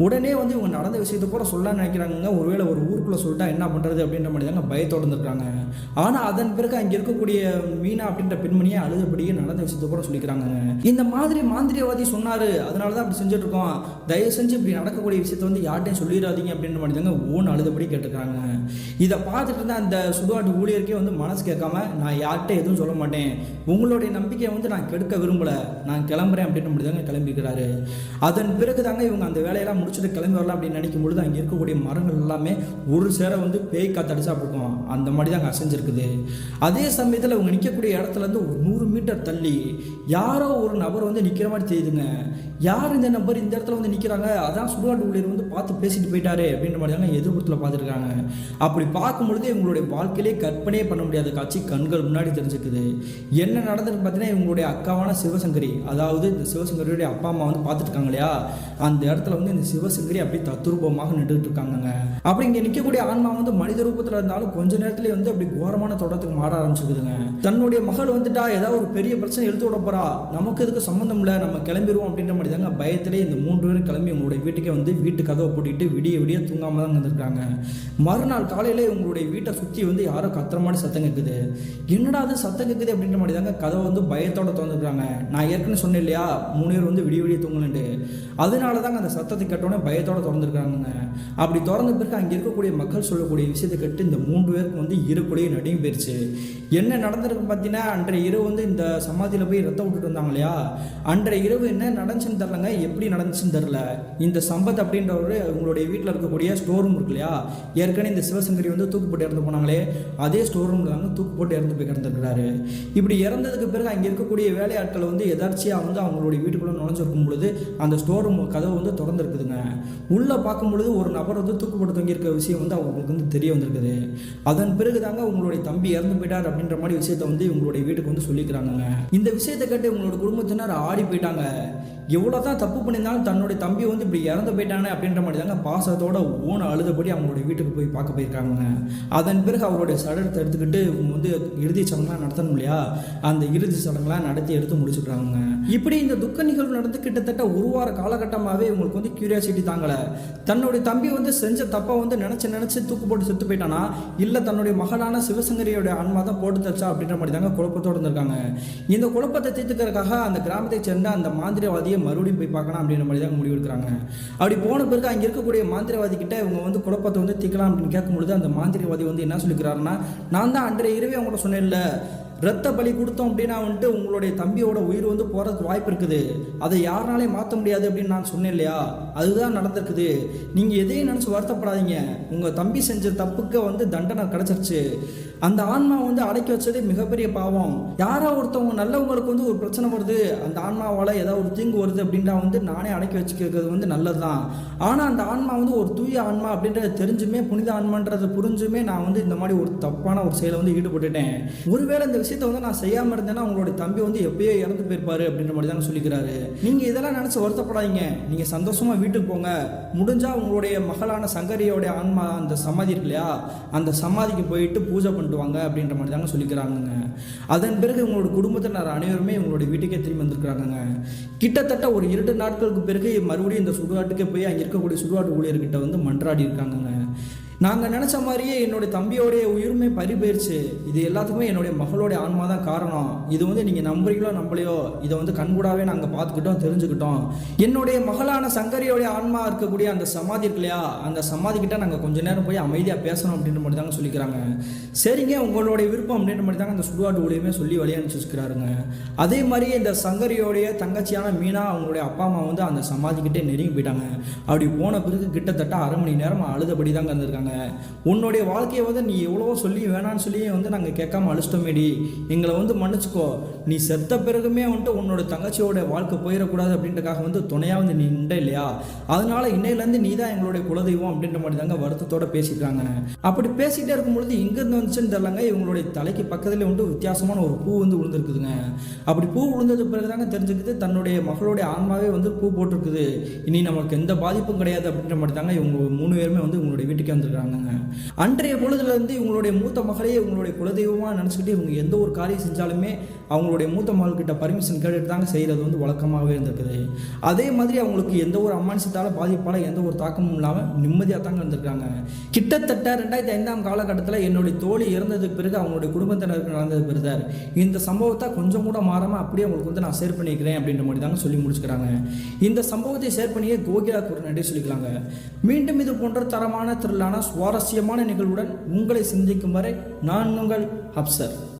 உடனே வந்து இவங்க நடந்த விஷயத்தை கூட சொல்லலாம்னு நினைக்கிறாங்க. ஒருவேளை ஒரு ஊருக்குள்ளே சொல்லிட்டா என்ன பண்ணுறது அப்படின்ற மாதிரி தாங்க பயத்தோடு இருந்திருக்காங்க. ஆனால் அதன் பிறகு அங்கே இருக்கக்கூடிய மீனா அப்படின்ற பெண்மணியை அழுதபடியே நடந்த விஷயத்தை கூட சொல்லிக்கிறாங்க. இந்த மாதிரி மாந்திரியவாதி சொன்னார், அதனால தான் அப்படி செஞ்சுட்டு இருக்கோம், தயவு செஞ்சு இப்படி நடக்கக்கூடிய விஷயத்தை வந்து யார்ட்டையும் சொல்லிடாதீங்க அப்படின்ற மாதிரி தாங்க ஓன் அழுதபடி கேட்டுருக்காங்க. இதை பார்த்துட்டு இருந்தால் அந்த சுடுகாட்டு ஊழியருக்கே வந்து மனசு கேட்காம நான் யார்கிட்ட எதுவும் சொல்ல மாட்டேன், உங்களுடைய நம்பிக்கையை வந்து நான் கெடுக்க விரும்பலை, நான் கிளம்புறேன் அப்படின்ற மாதிரி தாங்க கிளம்பிக்கிறாரு. அதன் பிறகு தாங்க இவங்க அந்த வேலையெல்லாம் முடிச்சுட்டு கிளம்பி வரலாம் அப்படின்னு நினைக்கும் பொழுது அங்கே இருக்கக்கூடிய மரங்கள் எல்லாமே ஒரு சேர வந்து பேய் காத்தடிச்சா இருக்கும், அந்த மாதிரி தான் அங்கே அசைஞ்சிருக்குது. அதே சமயத்தில் இவங்க நிற்கக்கூடிய இடத்துல இருந்து ஒரு 100 மீட்டர் தள்ளி யாரோ ஒரு நபர் வந்து நிற்கிற மாதிரி தெரியுதுங்க. யார் இந்த நபர் இந்த இடத்துல வந்து நிற்கிறாங்க, அதான் சுடுகாட்டு ஊழியர் வந்து பார்த்து பேசிட்டு போயிட்டாரு அப்படின்ற மாதிரி தாங்க எதிர்ப்புறத்தில் பார்த்துருக்காங்க. அப்படி பார்க்கும் பொழுது இவங்களுடைய வாழ்க்கையிலே கற்பனையே பண்ண முடியாத காட்சி கண்கள் முன்னாடி தெரிஞ்சுக்குது. என்ன நடந்ததுன்னு பார்த்தீங்கன்னா இவங்களுடைய அக்காவான சிவசங்கரி, அதாவது இந்த சிவசங்கரியுடைய அப்பா அம்மா வந்து பார்த்துருக்காங்க இல்லையா, அந்த இடத்துல வந்து இந்த சிவசங்கரி அப்படி தத்ரூபமாக நின்றுட்டு இருக்காங்க. அப்படி இங்கே நிற்கக்கூடிய ஆன்மா வந்து மனித ரூபத்தில் இருந்தாலும் கொஞ்ச நேரத்திலே வந்து அப்படி கோரமான தோட்டத்துக்கு மாற ஆரம்பிச்சுக்குதுங்க. தன்னுடைய மகள் வந்துட்டா ஏதாவது ஒரு பெரிய பிரச்சனை எழுத்து விட போறா, நமக்கு இதுக்கு சம்மந்தம் இல்லை, நம்ம கிளம்பிடுவோம் அப்படின்ற மாதிரி தாங்க பயத்திலே இந்த 3 பேரும் கிளம்பி உங்களுடைய வீட்டுக்கே வந்து வீட்டு கதவை போட்டிட்டு விடிய விடிய தூங்காம தான் வந்திருக்காங்க. மறுநாள் காலையிலே உங்களுடைய வீட்டை சுற்றி வந்து யாரோ கத்துற மாதிரி சத்தம் கேட்குது. என்னடா அது சத்தம் கேட்குது அப்படின்ற மாதிரி தாங்க கதவை வந்து பயத்தோட திறந்துருக்காங்க. நான் ஏற்கனவே சொன்னேன் இல்லையா 3 பேர் வந்து விடிய விடிய தூங்கலன்ட்டு, அதனால தாங்க அந்த சத்தத்தை கேட்டோன்னே பயத்தோட திறந்துருக்காங்க. அப்படி திறந்த பிறகு அங்கே இருக்கக்கூடிய மக்கள் சொல்லக்கூடிய விஷயத்தை கேட்டு இந்த 3 பேருக்கு வந்து இருக்கூடிய நடுங்கி போயிடுச்சு. என்ன நடந்திருக்கு பார்த்தீங்கன்னா அன்றைய இரவு வந்து இந்த சமாதியில் போய் ரத்தம் விட்டுட்டு வந்தாங்க இல்லையா, அன்றைய இரவு என்ன நடந்துச்சுன்னு தெரிலங்க, எப்படி நடந்துச்சுன்னு தெரில. இந்த சம்பத் அப்படின்றவர் உங்களுடைய வீட்டில் இருக்கக்கூடிய ஸ்டோர் ரூம் இருக்கு இல்லையா, ஏற்கனவே இந்த சிவசங்கரி வந்து தூக்கு போட்டு இறந்து போனாங்களே அதே ஸ்டோர் ரூமில் தாங்க தூக்கு போட்டு இறந்து போய் கிடந்திருக்கிறாரு. இப்படி இறந்ததுக்கு பிறகு அங்கே இருக்கக்கூடிய வேலையாட்கள் வந்து எதார்ச்சியாக வந்து அவங்களுடைய வீட்டுக்குள்ளே நுழைஞ்சிருக்கும் பொழுது அந்த ஸ்டோர் ரூம் கதவு வந்து திறந்துருக்குதுங்க. உள்ளே பார்க்கும் பொழுது ஒரு நபர் வந்து தூக்கு போட்டு தொங்கியிருக்க விஷயம் வந்து அவங்களுக்கு வந்து தெரிய வந்திருக்குது. அதன் பிறகு தாங்க உங்களுடைய தம்பி இறந்து போயிட்டார் அப்படின்ற மாதிரி விஷயத்தை வந்து இவங்களுடைய வீட்டுக்கு வந்து சொல்லிக்கிறாங்க. இந்த விஷயத்தை கேட்டு உங்களோட குடும்பத்தினர் ஆடி போயிட்டாங்க. எவ்வளோ தான் தப்பு பண்ணியிருந்தாலும் தன்னுடைய தம்பி வந்து இப்படி இறந்து போயிட்டானே அப்படின்ற மாதிரி தாங்க பாசத்தோட ஓன அழுதபடி அவங்களுடைய வீட்டுக்கு போய் பார்க்க போயிருக்காங்க. அதன் பிறகு அவருடைய சடலத்தை எடுத்துக்கிட்டு இவங்க வந்து இறுதி சடங்கெலாம் நடத்தணும் இல்லையா, அந்த இறுதி சடங்கெலாம் நடத்தி எடுத்து முடிச்சுக்கிறாங்க. இப்படி இந்த துக்க நிகழ்வு நடந்து கிட்டத்தட்ட 1 வார காலகட்டமாகவே இவங்களுக்கு வந்து கியூரியாசிட்டி தாங்கலை. தன்னுடைய தம்பி வந்து செஞ்ச தப்பை வந்து நினச்சி தூக்கு போட்டு செத்து போயிட்டானா, இல்லை தன்னுடைய மகளான சிவசங்கரியோட ஆன்மா தான் போட்டு தச்சா அப்படின்ற மாதிரி தாங்க குழப்பத்தோடு இருந்திருக்காங்க. இந்த குழப்பத்தை தீர்த்துக்கிறதுக்காக அந்த கிராமத்தை சேர்ந்த அந்த மாந்திரவாதியை மறுபடியும் போய் பார்க்கலாம் அப்படின்ற மாதிரி தான் முடிவு எடுக்கிறாங்க. அப்படி போன பிறகு அங்கே இருக்கக்கூடிய மாந்திரவாதி கிட்ட இவங்க வந்து குழப்பத்தை வந்து தீர்க்கலாம் அப்படின்னு கேட்கும்பொழுது அந்த மாந்திரவாதி வந்து என்ன சொல்லிக்கிறாருன்னா, நான் தான் அன்றைய இரவே அவங்கள்ட்ட சொன்னேன்ல, ரத்த பலி கொடுத்தோம் அப்படின்னா வந்துட்டு உங்களுடைய தம்பியோட உயிர் வந்து போகிறதுக்கு வாய்ப்பு இருக்குது, அதை யாருனாலே மாற்ற முடியாது அப்படின்னு நான் சொன்னேன் இல்லையா, அதுதான் நடந்திருக்குது. நீங்கள் எதையும் நினச்சி வருத்தப்படாதீங்க, உங்கள் தம்பி செஞ்ச தப்புக்கு வந்து தண்டனை கிடச்சிருச்சு. அந்த ஆன்மா வந்து அடக்கி வச்சதே மிகப்பெரிய பாவம். யாரோ ஒருத்தவங்க நல்லவங்களுக்கு வந்து ஒரு பிரச்சனை வருது, அந்த ஆன்மாவால் ஏதாவது ஒரு தீங்கு வருது அப்படின்னா வந்து நானே அடக்கி வச்சுக்கிறது வந்து நல்லது தான். ஆனால் அந்த ஆன்மா வந்து ஒரு தூய ஆன்மா அப்படின்றத தெரிஞ்சுமே, புனித ஆன்மான்றதை புரிஞ்சுமே நான் வந்து இந்த மாதிரி ஒரு தப்பான ஒரு செயலை வந்து ஈடுபட்டுட்டேன். ஒருவேளை இந்த விஷயத்தை வந்து நான் செய்யாமல் இருந்தேன்னா உங்களுடைய தம்பி வந்து எப்பயோ இறந்து போயிருப்பாரு அப்படின்ற மாதிரி தான் சொல்லிக்கிறாரு. நீங்கள் இதெல்லாம் நினச்சி வருத்தப்படாதீங்க, நீங்கள் சந்தோஷமாக வீட்டுக்கு போங்க. முடிஞ்சால் உங்களுடைய மகளான சங்கரியோட ஆன்மா அந்த சமாதி இருக்கு இல்லையா, அந்த சமாதிக்கு போயிட்டு பூஜை பண்ணிட்டு வாங்க அப்படின்ற மாதிரி தாங்க சொல்லிக்கிறாங்க. அதன் பிறகு உங்களோட குடும்பத்தினர் அனைவருமே உங்களுடைய வீட்டுக்கே திரும்பி வந்திருக்கிறாங்க. கிட்டத்தட்ட ஒரு 2 நாட்களுக்கு பிறகு மறுபடியும் இந்த சுடுகாட்டுக்கே போய் அங்கே இருக்கக்கூடிய சுடுகாட்டு ஊழியர்கிட்ட வந்து மன்றாடி இருக்காங்க. நாங்கள் நினச்ச மாதிரியே என்னுடைய தம்பியோடைய உயிர்மை பறி போயிருச்சு. இது எல்லாத்துக்குமே என்னுடைய மகளுடைய ஆன்மா தான் காரணம். இது வந்து நீங்கள் நம்புறீங்களோ நம்பலையோ, இதை வந்து கண்கூடாவே நாங்கள் பார்த்துக்கிட்டோம், தெரிஞ்சுக்கிட்டோம். என்னுடைய மகளான சங்கரியோடைய ஆன்மா இருக்கக்கூடிய அந்த சமாதி இருக்கு இல்லையா, அந்த சமாதி கிட்ட நாங்கள் கொஞ்ச நேரம் போய் அமைதியாக பேசணும் அப்படின்ற மாதிரி தாங்க சொல்லிக்கிறாங்க. சரிங்க, உங்களுடைய விருப்பம் அப்படின்ற மாதிரி தாங்க அந்த சுடுகாட்டு ஊழியமே சொல்லி வழி அனுப்பிச்சு வச்சுக்கிறாருங்க. அதே மாதிரியே இந்த சங்கரியோடைய தங்கச்சியான மீனா அவங்களுடைய அப்பா அம்மா வந்து அந்த சமாதி கிட்டே நெருங்கி போயிட்டாங்க. அப்படி போன பிறகு கிட்டத்தட்ட 1/2 மணி நேரம் அழுதபடி தாங்க இருந்திருக்காங்க. உன்னுடைய வாழ்க்கையை வந்து நீ எவ்வளவோ சொல்லி வேணான்னு சொல்லி வந்து நாங்கள் கேட்காம அழிச்சிட்டோமேடி, எங்களை வந்து மன்னிச்சுக்கோ. நீ செத்த பிறகுமே வந்துட்டு உன்னோட தங்கச்சியோட வாழ்க்கை போயிடக்கூடாது அப்படின்றக்காக வந்து துணையாக வந்து நீ நின்ற இல்லையா, அதனால இன்னையிலேருந்து நீ தான் எங்களுடைய குலதெய்வம் அப்படின்ற மாதிரி தாங்க வருத்தத்தோட பேசிக்கிறாங்க. அப்படி பேசிகிட்டே இருக்கும்பொழுது இங்கேருந்து வந்துச்சுன்னு தெரியலங்க, இவங்களுடைய தலைக்கு பக்கத்தில் வந்து வித்தியாசமான ஒரு பூ வந்து விழுந்துருக்குதுங்க. அப்படி பூ விழுந்தது பிறகு தாங்க தெரிஞ்சுக்கிது தன்னுடைய மகளுடைய ஆன்மாவே வந்து பூ போட்டிருக்குது, இனி நமக்கு எந்த பாதிப்பும் கிடையாது அப்படின்ற மாதிரி தாங்க இவங்க 3 பேருமே வந்து உங்களுடைய வீட்டுக்கே வந்திருக்காங்க. அன்றைய பொழுதுலேருந்து இவங்களுடைய மூத்த மகளையே இவங்களுடைய குலதெய்வமாக நினச்சிக்கிட்டு இவங்க எந்த ஒரு காரியம் செஞ்சாலுமே அவங்களுடைய மூத்த மகள்கிட்ட பர்மிஷன் கேட்டுட்டு தாங்க செய்கிறது வந்து வழக்கமாகவே இருந்திருக்குது. அதே மாதிரி அவங்களுக்கு எந்த ஒரு அமானுஷத்தால் பாதிப்பால் எந்த ஒரு தாக்கமும் இல்லாமல் நிம்மதியாக தாங்க இருந்திருக்காங்க. கிட்டத்தட்ட 2005ஆம் காலகட்டத்தில் என்னுடைய தோழி இறந்ததுக்கு பிறகு அவங்களுடைய குடும்பத்தினருக்கு நடந்தது பிறகு இந்த சம்பவத்தை கொஞ்சம் கூட மாறாமல் அப்படியே அவங்களுக்கு வந்து நான் ஷேர் பண்ணிக்கிறேன் அப்படின்ற மாதிரி தாங்க சொல்லி முடிச்சுக்கிறாங்க. இந்த சம்பவத்தை ஷேர் பண்ணியே கோகிலாக்கு ஒரு நன்றி சொல்லிக்கலாங்க. மீண்டும் இது போன்ற தரமான திரளான சுவாரஸ்யமான நிகழ்வுடன் உங்களை சந்திக்கும் வரை நான் உங்கள் அப்சர்.